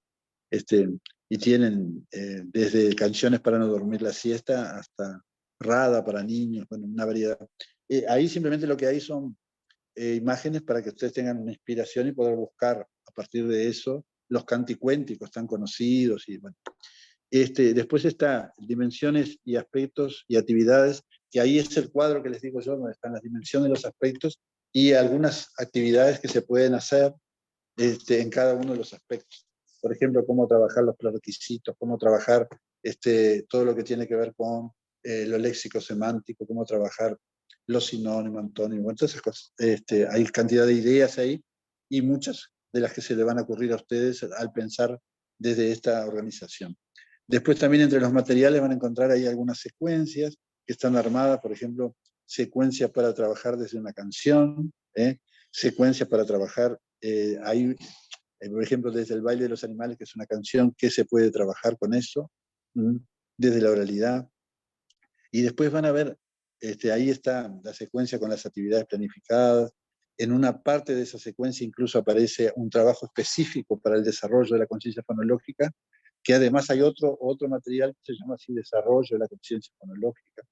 y tienen desde canciones para no dormir la siesta hasta Rada para niños, bueno, una variedad. Ahí simplemente lo que hay son imágenes para que ustedes tengan una inspiración y poder buscar a partir de eso los canticuénticos tan conocidos. Y, bueno. Después está dimensiones y aspectos y actividades, que ahí es el cuadro que les digo yo, donde están las dimensiones de los aspectos y algunas actividades que se pueden hacer en cada uno de los aspectos. Por ejemplo, cómo trabajar los prerequisitos, cómo trabajar todo lo que tiene que ver con lo léxico semántico, cómo trabajar los sinónimos, antónimos, bueno, todas esas cosas. Hay cantidad de ideas ahí y muchas de las que se le van a ocurrir a ustedes al pensar desde esta organización. Después también entre los materiales van a encontrar ahí algunas secuencias que están armadas, por ejemplo, secuencias para trabajar desde una canción, secuencias para trabajar, por ejemplo, desde el baile de los animales, que es una canción, que se puede trabajar con eso, desde la oralidad. Y después van a ver, ahí está la secuencia con las actividades planificadas. En una parte de esa secuencia incluso aparece un trabajo específico para el desarrollo de la conciencia fonológica, que además hay otro material que se llama así Desarrollo de la Conciencia Fonológica.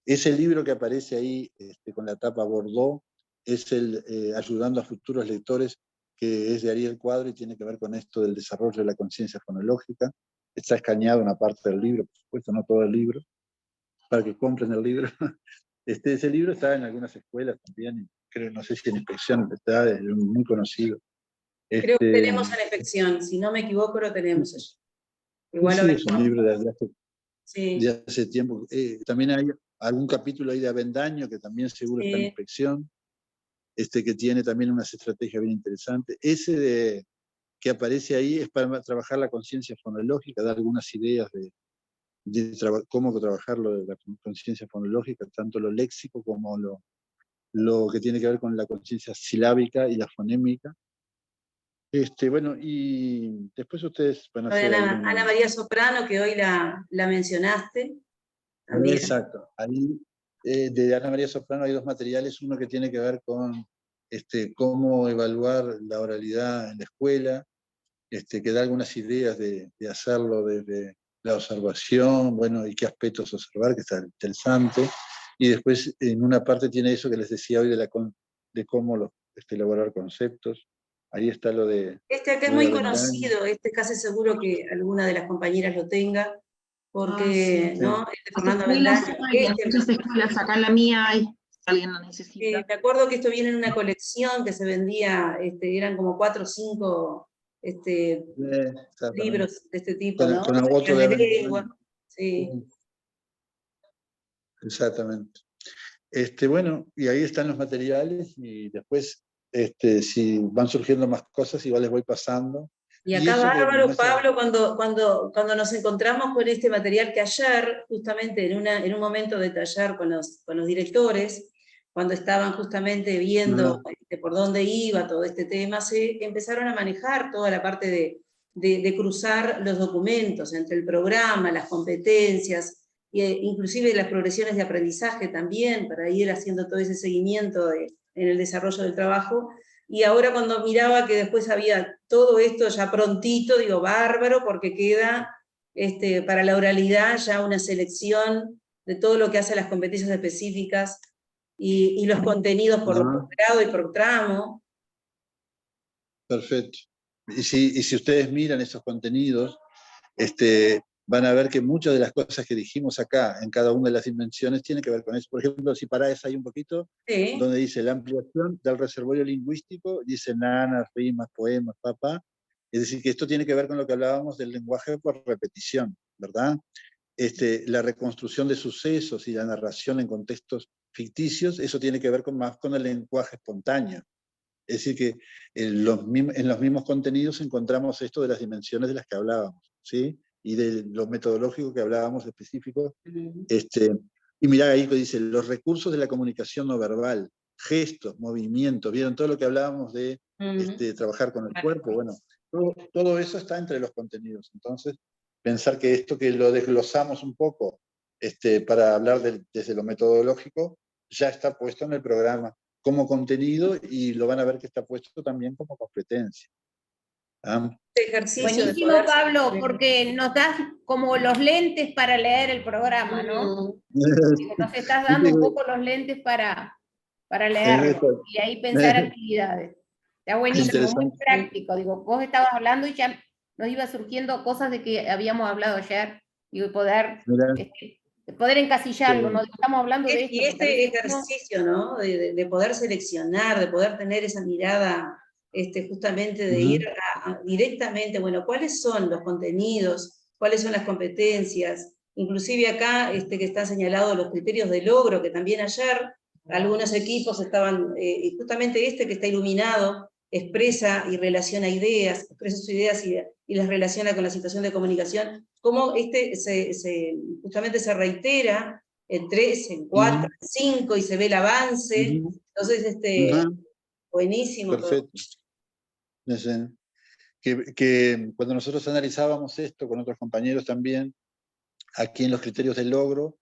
Ese libro que aparece ahí con la tapa Bordeaux es el Ayudando a Futuros Lectores, que es de Ariel Cuadro y tiene que ver con esto del desarrollo de la conciencia fonológica. Está escaneado una parte del libro, por supuesto, no todo el libro, para que compren el libro. Ese libro está en algunas escuelas también, creo, no sé si en inspección, está, es muy conocido. Creo que tenemos en inspección, si no me equivoco lo tenemos allí. Igual sí, es un libro sí. de hace tiempo. También hay algún capítulo ahí de Avendaño, que también seguro está en inspección, que tiene también unas estrategias bien interesantes. Ese que aparece ahí es para trabajar la conciencia fonológica, dar algunas ideas de cómo trabajarlo de la conciencia fonológica, tanto lo léxico como lo que tiene que ver con la conciencia silábica y la fonémica. Bueno, y después ustedes van a hacer Ana María Soprano, que hoy la mencionaste. También. Exacto. Ahí de Ana María Soprano hay dos materiales, uno que tiene que ver con cómo evaluar la oralidad en la escuela, que da algunas ideas de hacerlo desde la observación, bueno, y qué aspectos observar, que está interesante. Y después en una parte tiene eso que les decía hoy de cómo elaborar conceptos. Ahí está lo de... Este acá es lo de muy Avendaño. conocido, este casi seguro que alguna de las compañeras lo tenga, porque, sí. ¿no? Fernando Escuelas Avendaño. hay, en muchas escuelas, acá en la mía hay, si alguien lo necesita. Me acuerdo que esto viene en una colección que se vendía, eran como 4 o 5 libros de este tipo, ¿no? Con agoto de De Avendaño. lengua. Sí. Exactamente. Bueno, y ahí están los materiales, y después, si van surgiendo más cosas, igual les voy pasando. Y Y acá eso que bárbaro, muestra... Pablo, cuando nos encontramos con este material que ayer, justamente en un momento de taller con los directores, cuando estaban justamente viendo por dónde iba todo este tema, se empezaron a manejar toda la parte de cruzar los documentos entre el programa, las competencias, inclusive las progresiones de aprendizaje también, para ir haciendo todo ese seguimiento en el desarrollo del trabajo. Y ahora cuando miraba que después había todo esto ya prontito, digo, bárbaro, porque queda para la oralidad ya una selección de todo lo que hace las competencias específicas y los contenidos por grado y por tramo. Perfecto. Y si ustedes miran esos contenidos, van a ver que muchas de las cosas que dijimos acá, en cada una de las dimensiones, tienen que ver con eso. Por ejemplo, si parás ahí un poquito, Sí. donde dice la ampliación del reservorio lingüístico, dice nanas, rimas, poemas, papá. Es decir, que esto tiene que ver con lo que hablábamos del lenguaje por repetición, ¿verdad? La reconstrucción de sucesos y la narración en contextos ficticios, eso tiene que ver más con el lenguaje espontáneo. Es decir, que en los mismos contenidos encontramos esto de las dimensiones de las que hablábamos, ¿sí? Y de lo metodológico que hablábamos específico. Y mirá ahí que dice, los recursos de la comunicación no verbal, gestos, movimientos, ¿vieron? Todo lo que hablábamos de trabajar con el cuerpo, bueno, todo eso está entre los contenidos. Entonces, pensar que esto que lo desglosamos un poco para hablar desde lo metodológico, ya está puesto en el programa como contenido, y lo van a ver que está puesto también como competencia. Ejercicio de Buenísimo, poder... Pablo, porque nos das como los lentes para leer el programa, ¿no? Nos estás dando un poco los lentes para leerlo y ahí pensar actividades. Está buenísimo, muy práctico. Digo, vos estabas hablando y ya nos iba surgiendo cosas de que habíamos hablado ayer y poder encasillarlo, ¿no? Estamos hablando de esto. Y este ejercicio, ¿no? De poder seleccionar, de poder tener esa mirada, justamente de ir directamente, bueno, ¿cuáles son los contenidos? ¿Cuáles son las competencias? Inclusive acá, que están señalados los criterios de logro, que también ayer algunos equipos estaban, justamente que está iluminado, expresa y relaciona ideas, expresa sus ideas y las relaciona con la situación de comunicación, cómo justamente se reitera en 3, en 4, en 5, y se ve el avance. Entonces, buenísimo. Perfecto. Que cuando nosotros analizábamos esto con otros compañeros también, aquí en los criterios del logro,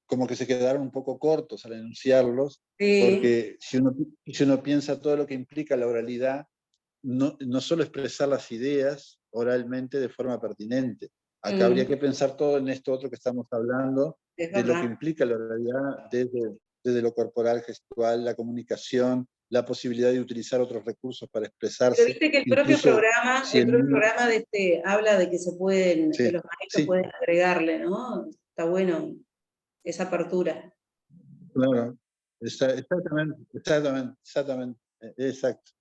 como que se quedaron un poco cortos al enunciarlos, porque si uno piensa todo lo que implica la oralidad, no solo expresar las ideas oralmente de forma pertinente. Acá habría que pensar todo en esto otro que estamos hablando, de lo que implica la oralidad desde lo corporal, gestual, la comunicación, la posibilidad de utilizar otros recursos para expresarse. Pero viste que el propio programa, habla de que se pueden, que los maestros pueden agregarle, ¿no? Está bueno esa apertura. Claro, exactamente, exacto.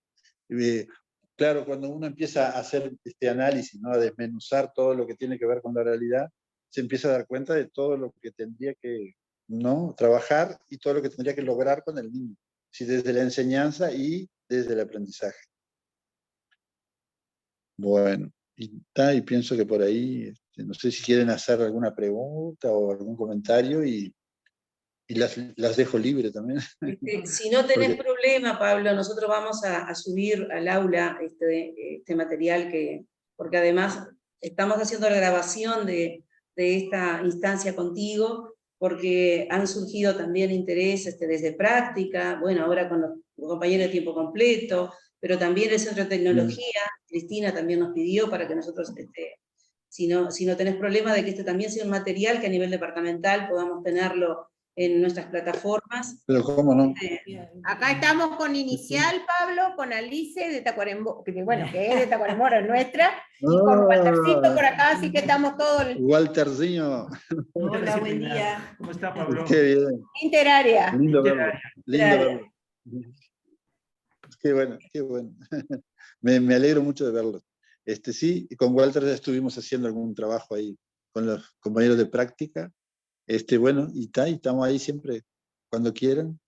Claro, cuando uno empieza a hacer este análisis, ¿no? A desmenuzar todo lo que tiene que ver con la realidad, se empieza a dar cuenta de todo lo que tendría que, ¿no? Trabajar, y todo lo que tendría que lograr con el niño, ¿sí? Desde la enseñanza y desde el aprendizaje. Bueno, y pienso que por ahí, no sé si quieren hacer alguna pregunta o algún comentario, y las dejo libre también. Si no tenés problema, Pablo, nosotros vamos a subir al aula este material, porque además estamos haciendo la grabación de esta instancia contigo, porque han surgido también intereses desde práctica, bueno, ahora con los compañeros de tiempo completo, pero también el Centro de Tecnología, Cristina también nos pidió para que nosotros si no tenés problema de que este también sea un material que a nivel departamental podamos tenerlo en nuestras plataformas. Pero cómo no. Acá estamos con Inicial, Pablo, con Alice de Tacuarembó, que bueno, que es de Tacuarembó, es nuestra, y con Waltercito por acá, así que estamos todos. Walterzinho. Hola, buen día. ¿Cómo está, Pablo? Qué bien. Interárea. Lindo verlo. Lindo verlo. Qué bueno, qué bueno. Me alegro mucho de verlo. Sí, y con Walter ya estuvimos haciendo algún trabajo ahí con los compañeros de práctica. Bueno, y estamos ahí siempre, cuando quieran,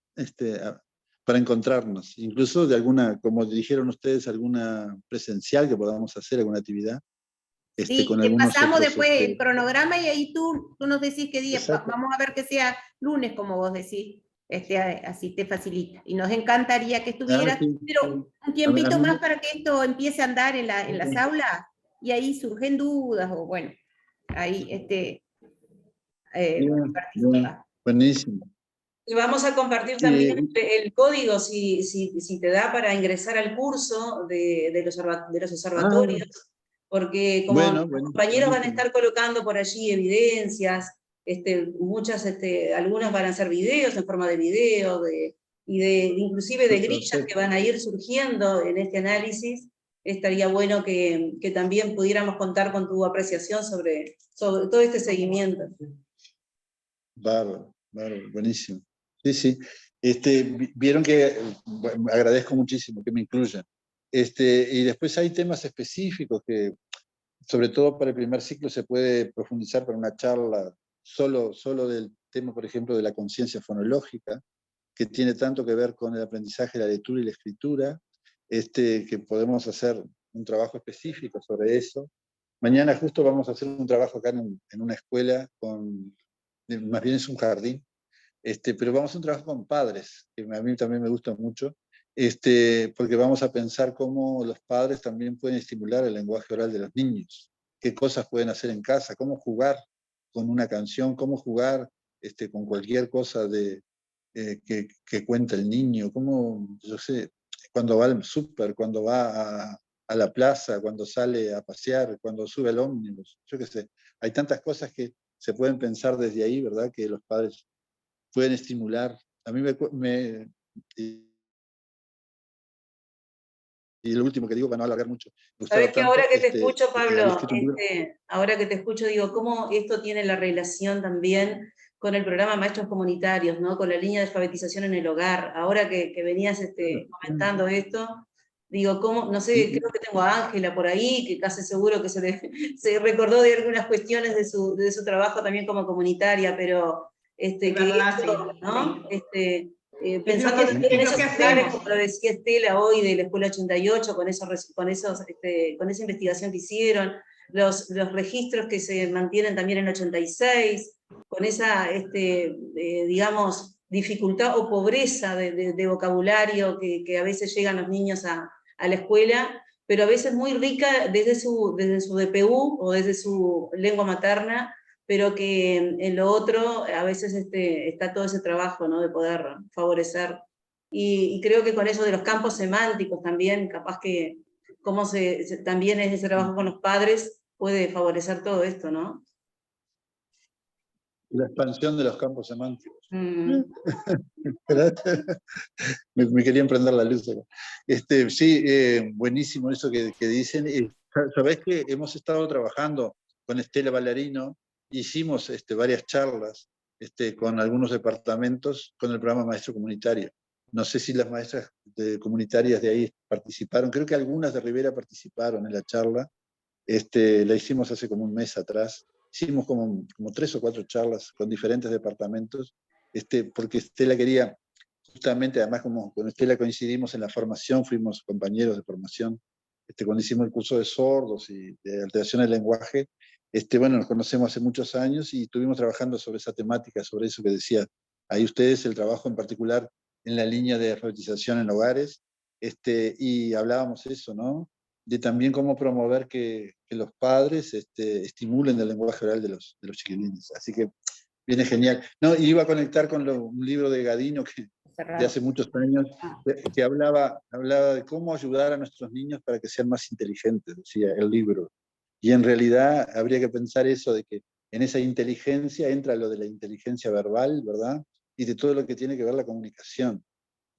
para encontrarnos. Incluso de alguna, como dijeron ustedes, alguna presencial que podamos hacer, alguna actividad. Sí, Con te algunos pasamos otros, después el cronograma y ahí tú nos decís qué día. Vamos a ver que sea lunes, como vos decís. Así te facilita. Y nos encantaría que estuvieras, sí, pero un tiempito más para que esto empiece a andar en las aulas, y ahí surgen dudas, o bueno, ahí bien, participa. buenísimo. Y vamos a compartir también el código, si te da, para ingresar al curso de los observatorios, porque como los compañeros van a estar colocando por allí evidencias, algunos van a hacer videos en forma de video, inclusive de grillas que van a ir surgiendo en este análisis. Estaría bueno que también pudiéramos contar con tu apreciación sobre todo este seguimiento. Bárbaro, buenísimo. Sí, sí. Vieron que agradezco muchísimo que me incluyan. Y después hay temas específicos que, sobre todo para el primer ciclo, se puede profundizar para una charla solo del tema, por ejemplo, de la conciencia fonológica, que tiene tanto que ver con el aprendizaje de la lectura y la escritura, que podemos hacer un trabajo específico sobre eso. Mañana justo vamos a hacer un trabajo acá en una escuela, más bien es un jardín, pero vamos a hacer un trabajo con padres, que a mí también me gusta mucho, porque vamos a pensar cómo los padres también pueden estimular el lenguaje oral de los niños, qué cosas pueden hacer en casa, cómo jugar con una canción, cómo jugar con cualquier cosa que cuenta el niño, cómo, yo sé, cuando va al súper, cuando va a la plaza, cuando sale a pasear, cuando sube al ómnibus, yo qué sé. Hay tantas cosas que se pueden pensar desde ahí, ¿verdad? Que los padres pueden estimular. A mí y lo último que digo, para no alargar mucho. Sabes que ahora que te escucho, Pablo, ahora que te escucho, digo, cómo esto tiene la relación también con el programa Maestros Comunitarios, ¿no? Con la línea de alfabetización en el hogar. Ahora que venías comentando esto, digo, cómo, no sé, creo que tengo a Ángela por ahí, que casi seguro que se recordó de algunas cuestiones de su trabajo también como comunitaria, pero ¿no? Pensando en esos lugares, como lo decía Estela hoy, de la Escuela 88, con esa investigación que hicieron, los registros que se mantienen también en 86, con esa, digamos, dificultad o pobreza de vocabulario que a veces llegan los niños a la escuela, pero a veces muy rica desde su DPU o desde su lengua materna, pero que en lo otro a veces está todo ese trabajo, ¿no? De poder favorecer. Y creo que con eso de los campos semánticos también, capaz que también ese trabajo con los padres puede favorecer todo esto, ¿no? La expansión de los campos semánticos. Me querían prender la luz acá. Sí, buenísimo eso que dicen. Sabés que hemos estado trabajando con Estela Ballarino, hicimos varias charlas con algunos departamentos con el programa Maestro Comunitario. No sé si las maestras comunitarias de ahí participaron, creo que algunas de Rivera participaron en la charla. La hicimos hace como un mes atrás. Hicimos como 3 o 4 charlas con diferentes departamentos, porque Estela quería, justamente, además como con Estela coincidimos en la formación, fuimos compañeros de formación, cuando hicimos el curso de sordos y de alteración del lenguaje, bueno, nos conocemos hace muchos años y estuvimos trabajando sobre esa temática, sobre eso que decía ahí ustedes, el trabajo en particular en la línea de alfabetización en hogares, y hablábamos eso, ¿no? De también cómo promover que los padres estimulen el lenguaje oral de los chiquilines. Así que viene genial. No, y iba a conectar con un libro de Gadino de hace muchos años, que hablaba de cómo ayudar a nuestros niños para que sean más inteligentes, decía el libro. Y en realidad habría que pensar eso, de que en esa inteligencia entra lo de la inteligencia verbal, ¿verdad? Y de todo lo que tiene que ver la comunicación.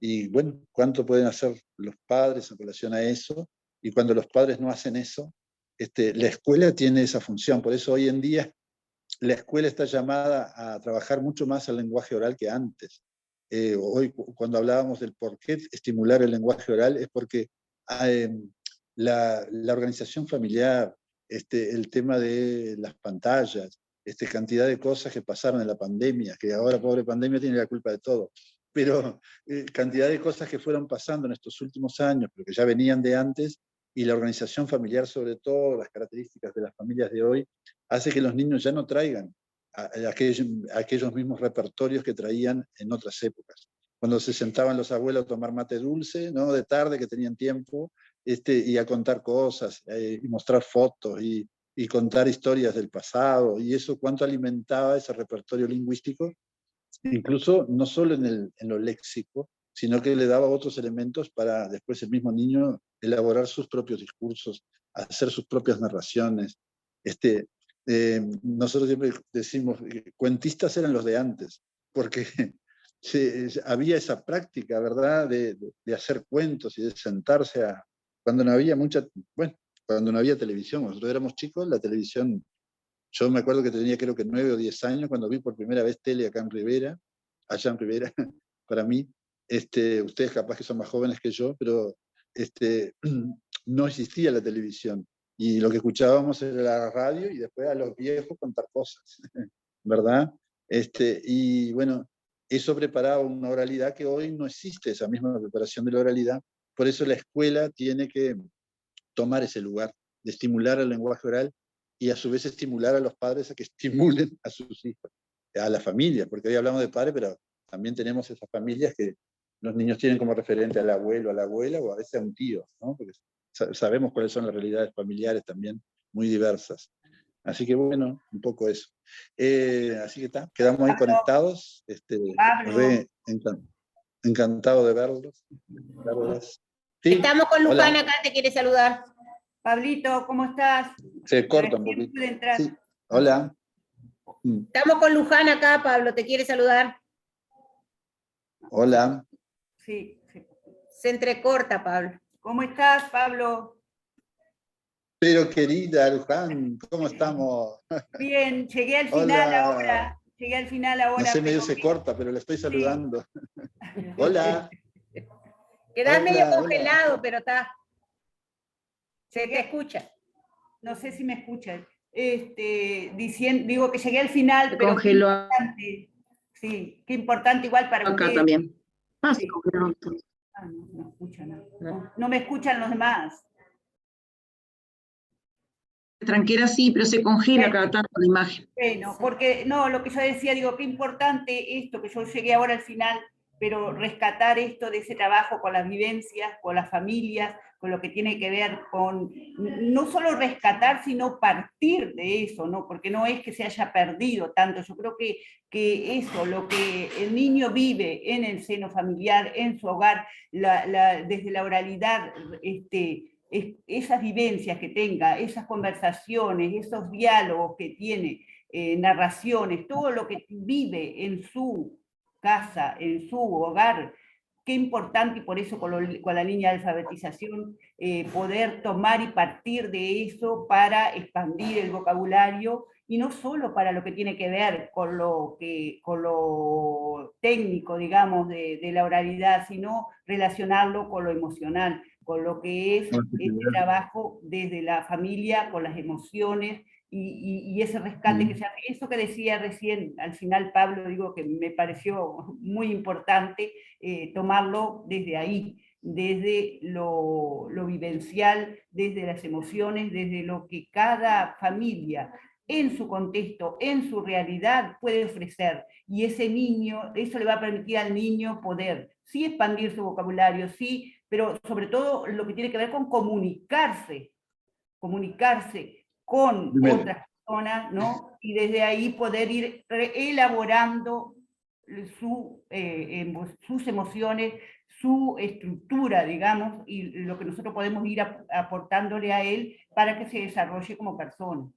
Y bueno, ¿cuánto pueden hacer los padres en relación a eso? Y cuando los padres no hacen eso, la escuela tiene esa función. Por eso hoy en día la escuela está llamada a trabajar mucho más el lenguaje oral que antes. Hoy, cuando hablábamos del por qué estimular el lenguaje oral, es porque la organización familiar, el tema de las pantallas, cantidad de cosas que pasaron en la pandemia, que ahora pobre pandemia tiene la culpa de todo, pero cantidad de cosas que fueron pasando en estos últimos años, pero que ya venían de antes, y la organización familiar, sobre todo, las características de las familias de hoy, hace que los niños ya no traigan aquellos mismos repertorios que traían en otras épocas. Cuando se sentaban los abuelos a tomar mate dulce, ¿no? De tarde, que tenían tiempo, y a contar cosas, y mostrar fotos, y contar historias del pasado, y eso cuánto alimentaba ese repertorio lingüístico, incluso no solo en lo léxico, sino que le daba otros elementos para después el mismo niño elaborar sus propios discursos, hacer sus propias narraciones. Nosotros siempre decimos, cuentistas eran los de antes, porque había esa práctica, ¿verdad?, de hacer cuentos y de sentarse cuando no había cuando no había televisión. Nosotros éramos chicos, la televisión, yo me acuerdo que tenía creo que 9 o 10 años cuando vi por primera vez tele acá en Rivera, allá en Rivera, para mí. Ustedes capaz que son más jóvenes que yo, pero no existía la televisión. Y lo que escuchábamos era la radio y después a los viejos contar cosas, ¿verdad? Y bueno, eso preparaba una oralidad que hoy no existe, esa misma preparación de la oralidad. Por eso la escuela tiene que tomar ese lugar de estimular el lenguaje oral y a su vez estimular a los padres a que estimulen a sus hijos, a la familia, porque hoy hablamos de padres, pero también tenemos esas familias que los niños tienen como referente al abuelo, a la abuela o a veces a un tío, ¿no? Porque sabemos cuáles son las realidades familiares también muy diversas. Así que bueno, un poco eso. Así que está, quedamos ahí conectados. Encantado de verlos. ¿Sí? Estamos con Luján. Hola. Acá, te quiere saludar. Pablito, ¿cómo estás? Se corta un poquito. Sí. Hola. Estamos con Luján acá, Pablo, te quiere saludar. Hola. Sí. Se entrecorta, Pablo. ¿Cómo estás, Pablo? Pero querida Luján, ¿cómo estamos? Bien, llegué al final ahora. Llegué al final ahora. No sé, medio se corta, pero le estoy saludando. Sí. Hola. Quedás medio congelado, pero está. Se te escucha. No sé si me escuchan. Digo que llegué al final, se pero congeló. qué importante. Sí, qué importante igual para acá ustedes. También. Sí. No escuchan nada. No me escuchan los demás. Tranquera sí, pero se congela cada tanto la imagen. Bueno, porque no, lo que yo decía, digo, qué importante esto, que yo llegué ahora al final, pero rescatar esto de ese trabajo con las vivencias, con las familias, con lo que tiene que ver con, no solo rescatar, sino partir de eso, ¿no? Porque no es que se haya perdido tanto, yo creo que eso, lo que el niño vive en el seno familiar, en su hogar, desde la oralidad, esas vivencias que tenga, esas conversaciones, esos diálogos que tiene, narraciones, todo lo que vive en su casa, en su hogar, qué importante, y por eso con la línea de alfabetización, poder tomar y partir de eso para expandir el vocabulario, y no solo para lo que tiene que ver con lo técnico, digamos, de la oralidad, sino relacionarlo con lo emocional, con lo que es este trabajo desde la familia, con las emociones, y ese rescate que se hace. Eso que decía recién, al final Pablo, digo que me pareció muy importante tomarlo desde ahí, desde lo vivencial, desde las emociones, desde lo que cada familia en su contexto, en su realidad, puede ofrecer. Y ese niño, eso le va a permitir al niño poder, sí, expandir su vocabulario, sí, pero sobre todo lo que tiene que ver con comunicarse con otras personas, ¿no? Y desde ahí poder ir elaborando sus emociones, su estructura, digamos, y lo que nosotros podemos ir aportándole a él para que se desarrolle como persona.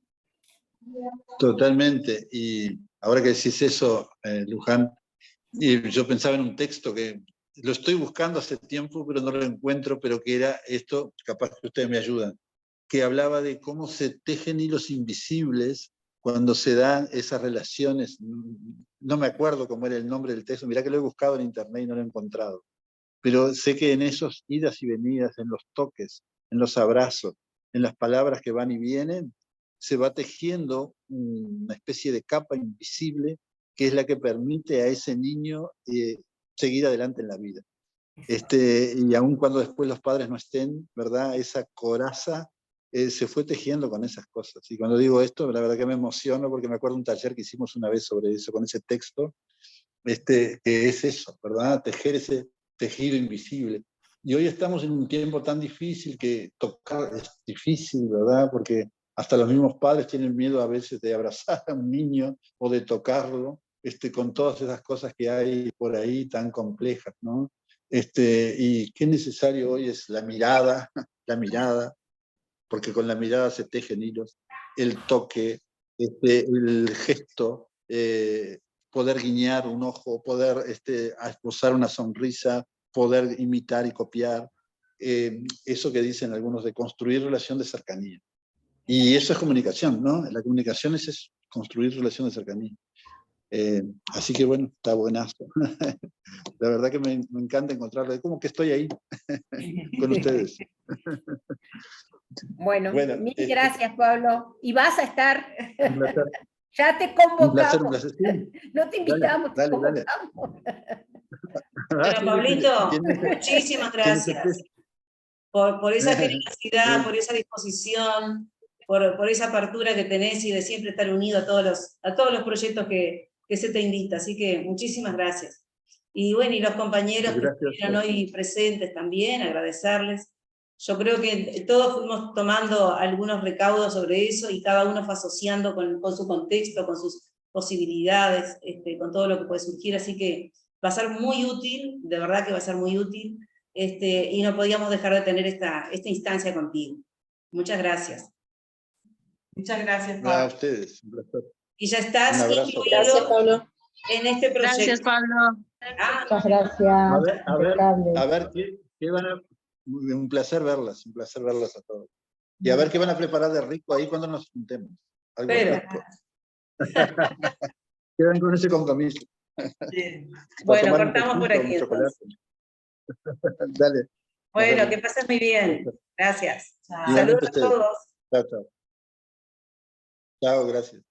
Totalmente. Y ahora que decís eso, Luján, y yo pensaba en un texto que lo estoy buscando hace tiempo, pero no lo encuentro, pero que era esto, capaz que ustedes me ayudan, que hablaba de cómo se tejen hilos invisibles cuando se dan esas relaciones. No me acuerdo cómo era el nombre del texto, mirá que lo he buscado en internet y no lo he encontrado. Pero sé que en esos idas y venidas, en los toques, en los abrazos, en las palabras que van y vienen, se va tejiendo una especie de capa invisible que es la que permite a ese niño seguir adelante en la vida. Y aun cuando después los padres no estén, ¿verdad? Esa coraza se fue tejiendo con esas cosas. Y cuando digo esto, la verdad que me emociono porque me acuerdo de un taller que hicimos una vez sobre eso, con ese texto, que es eso, ¿verdad? Tejer ese tejido invisible. Y hoy estamos en un tiempo tan difícil que tocar es difícil, ¿verdad? Porque hasta los mismos padres tienen miedo a veces de abrazar a un niño o de tocarlo, con todas esas cosas que hay por ahí tan complejas, ¿no? Y qué necesario hoy es la mirada, porque con la mirada se tejen hilos, el toque, el gesto, poder guiñar un ojo, poder esbozar una sonrisa, poder imitar y copiar, eso que dicen algunos de construir relación de cercanía. Y eso es comunicación, ¿no? La comunicación es eso, construir relación de cercanía. Así que bueno, está buenazo. La verdad que me encanta encontrarlo, como que estoy ahí con ustedes. Bueno, mil gracias, Pablo. Y vas a estar. Un placer. Ya te convocamos. Un placer. Sí. No te invitamos, dale, te convocamos. Bueno, Pablito, muchísimas gracias por esa generosidad, por esa disposición, por esa apertura que tenés y de siempre estar unido a todos los proyectos que se te invita. Así que muchísimas gracias. Y bueno, y los compañeros que estuvieron hoy presentes también, agradecerles. Yo creo que todos fuimos tomando algunos recaudos sobre eso y cada uno fue asociando con su contexto, con sus posibilidades, con todo lo que puede surgir. Así que va a ser muy útil, de verdad que va a ser muy útil, y no podíamos dejar de tener esta instancia contigo. Muchas gracias. Muchas gracias, Pablo. A ustedes, un placer. Y ya estás incluido gracias, Pablo. en este proyecto. Gracias, Pablo. Muchas gracias. A ver qué van a... Un placer verlas a todos. Y a ver qué van a preparar de rico ahí cuando nos juntemos. Algo rico. Quedan con ese compromiso. Bien. Bueno, cortamos por aquí. Dale. Bueno, que pases muy bien. Gracias. Chao. Saludos a todos. Chao, chao. Chao, gracias.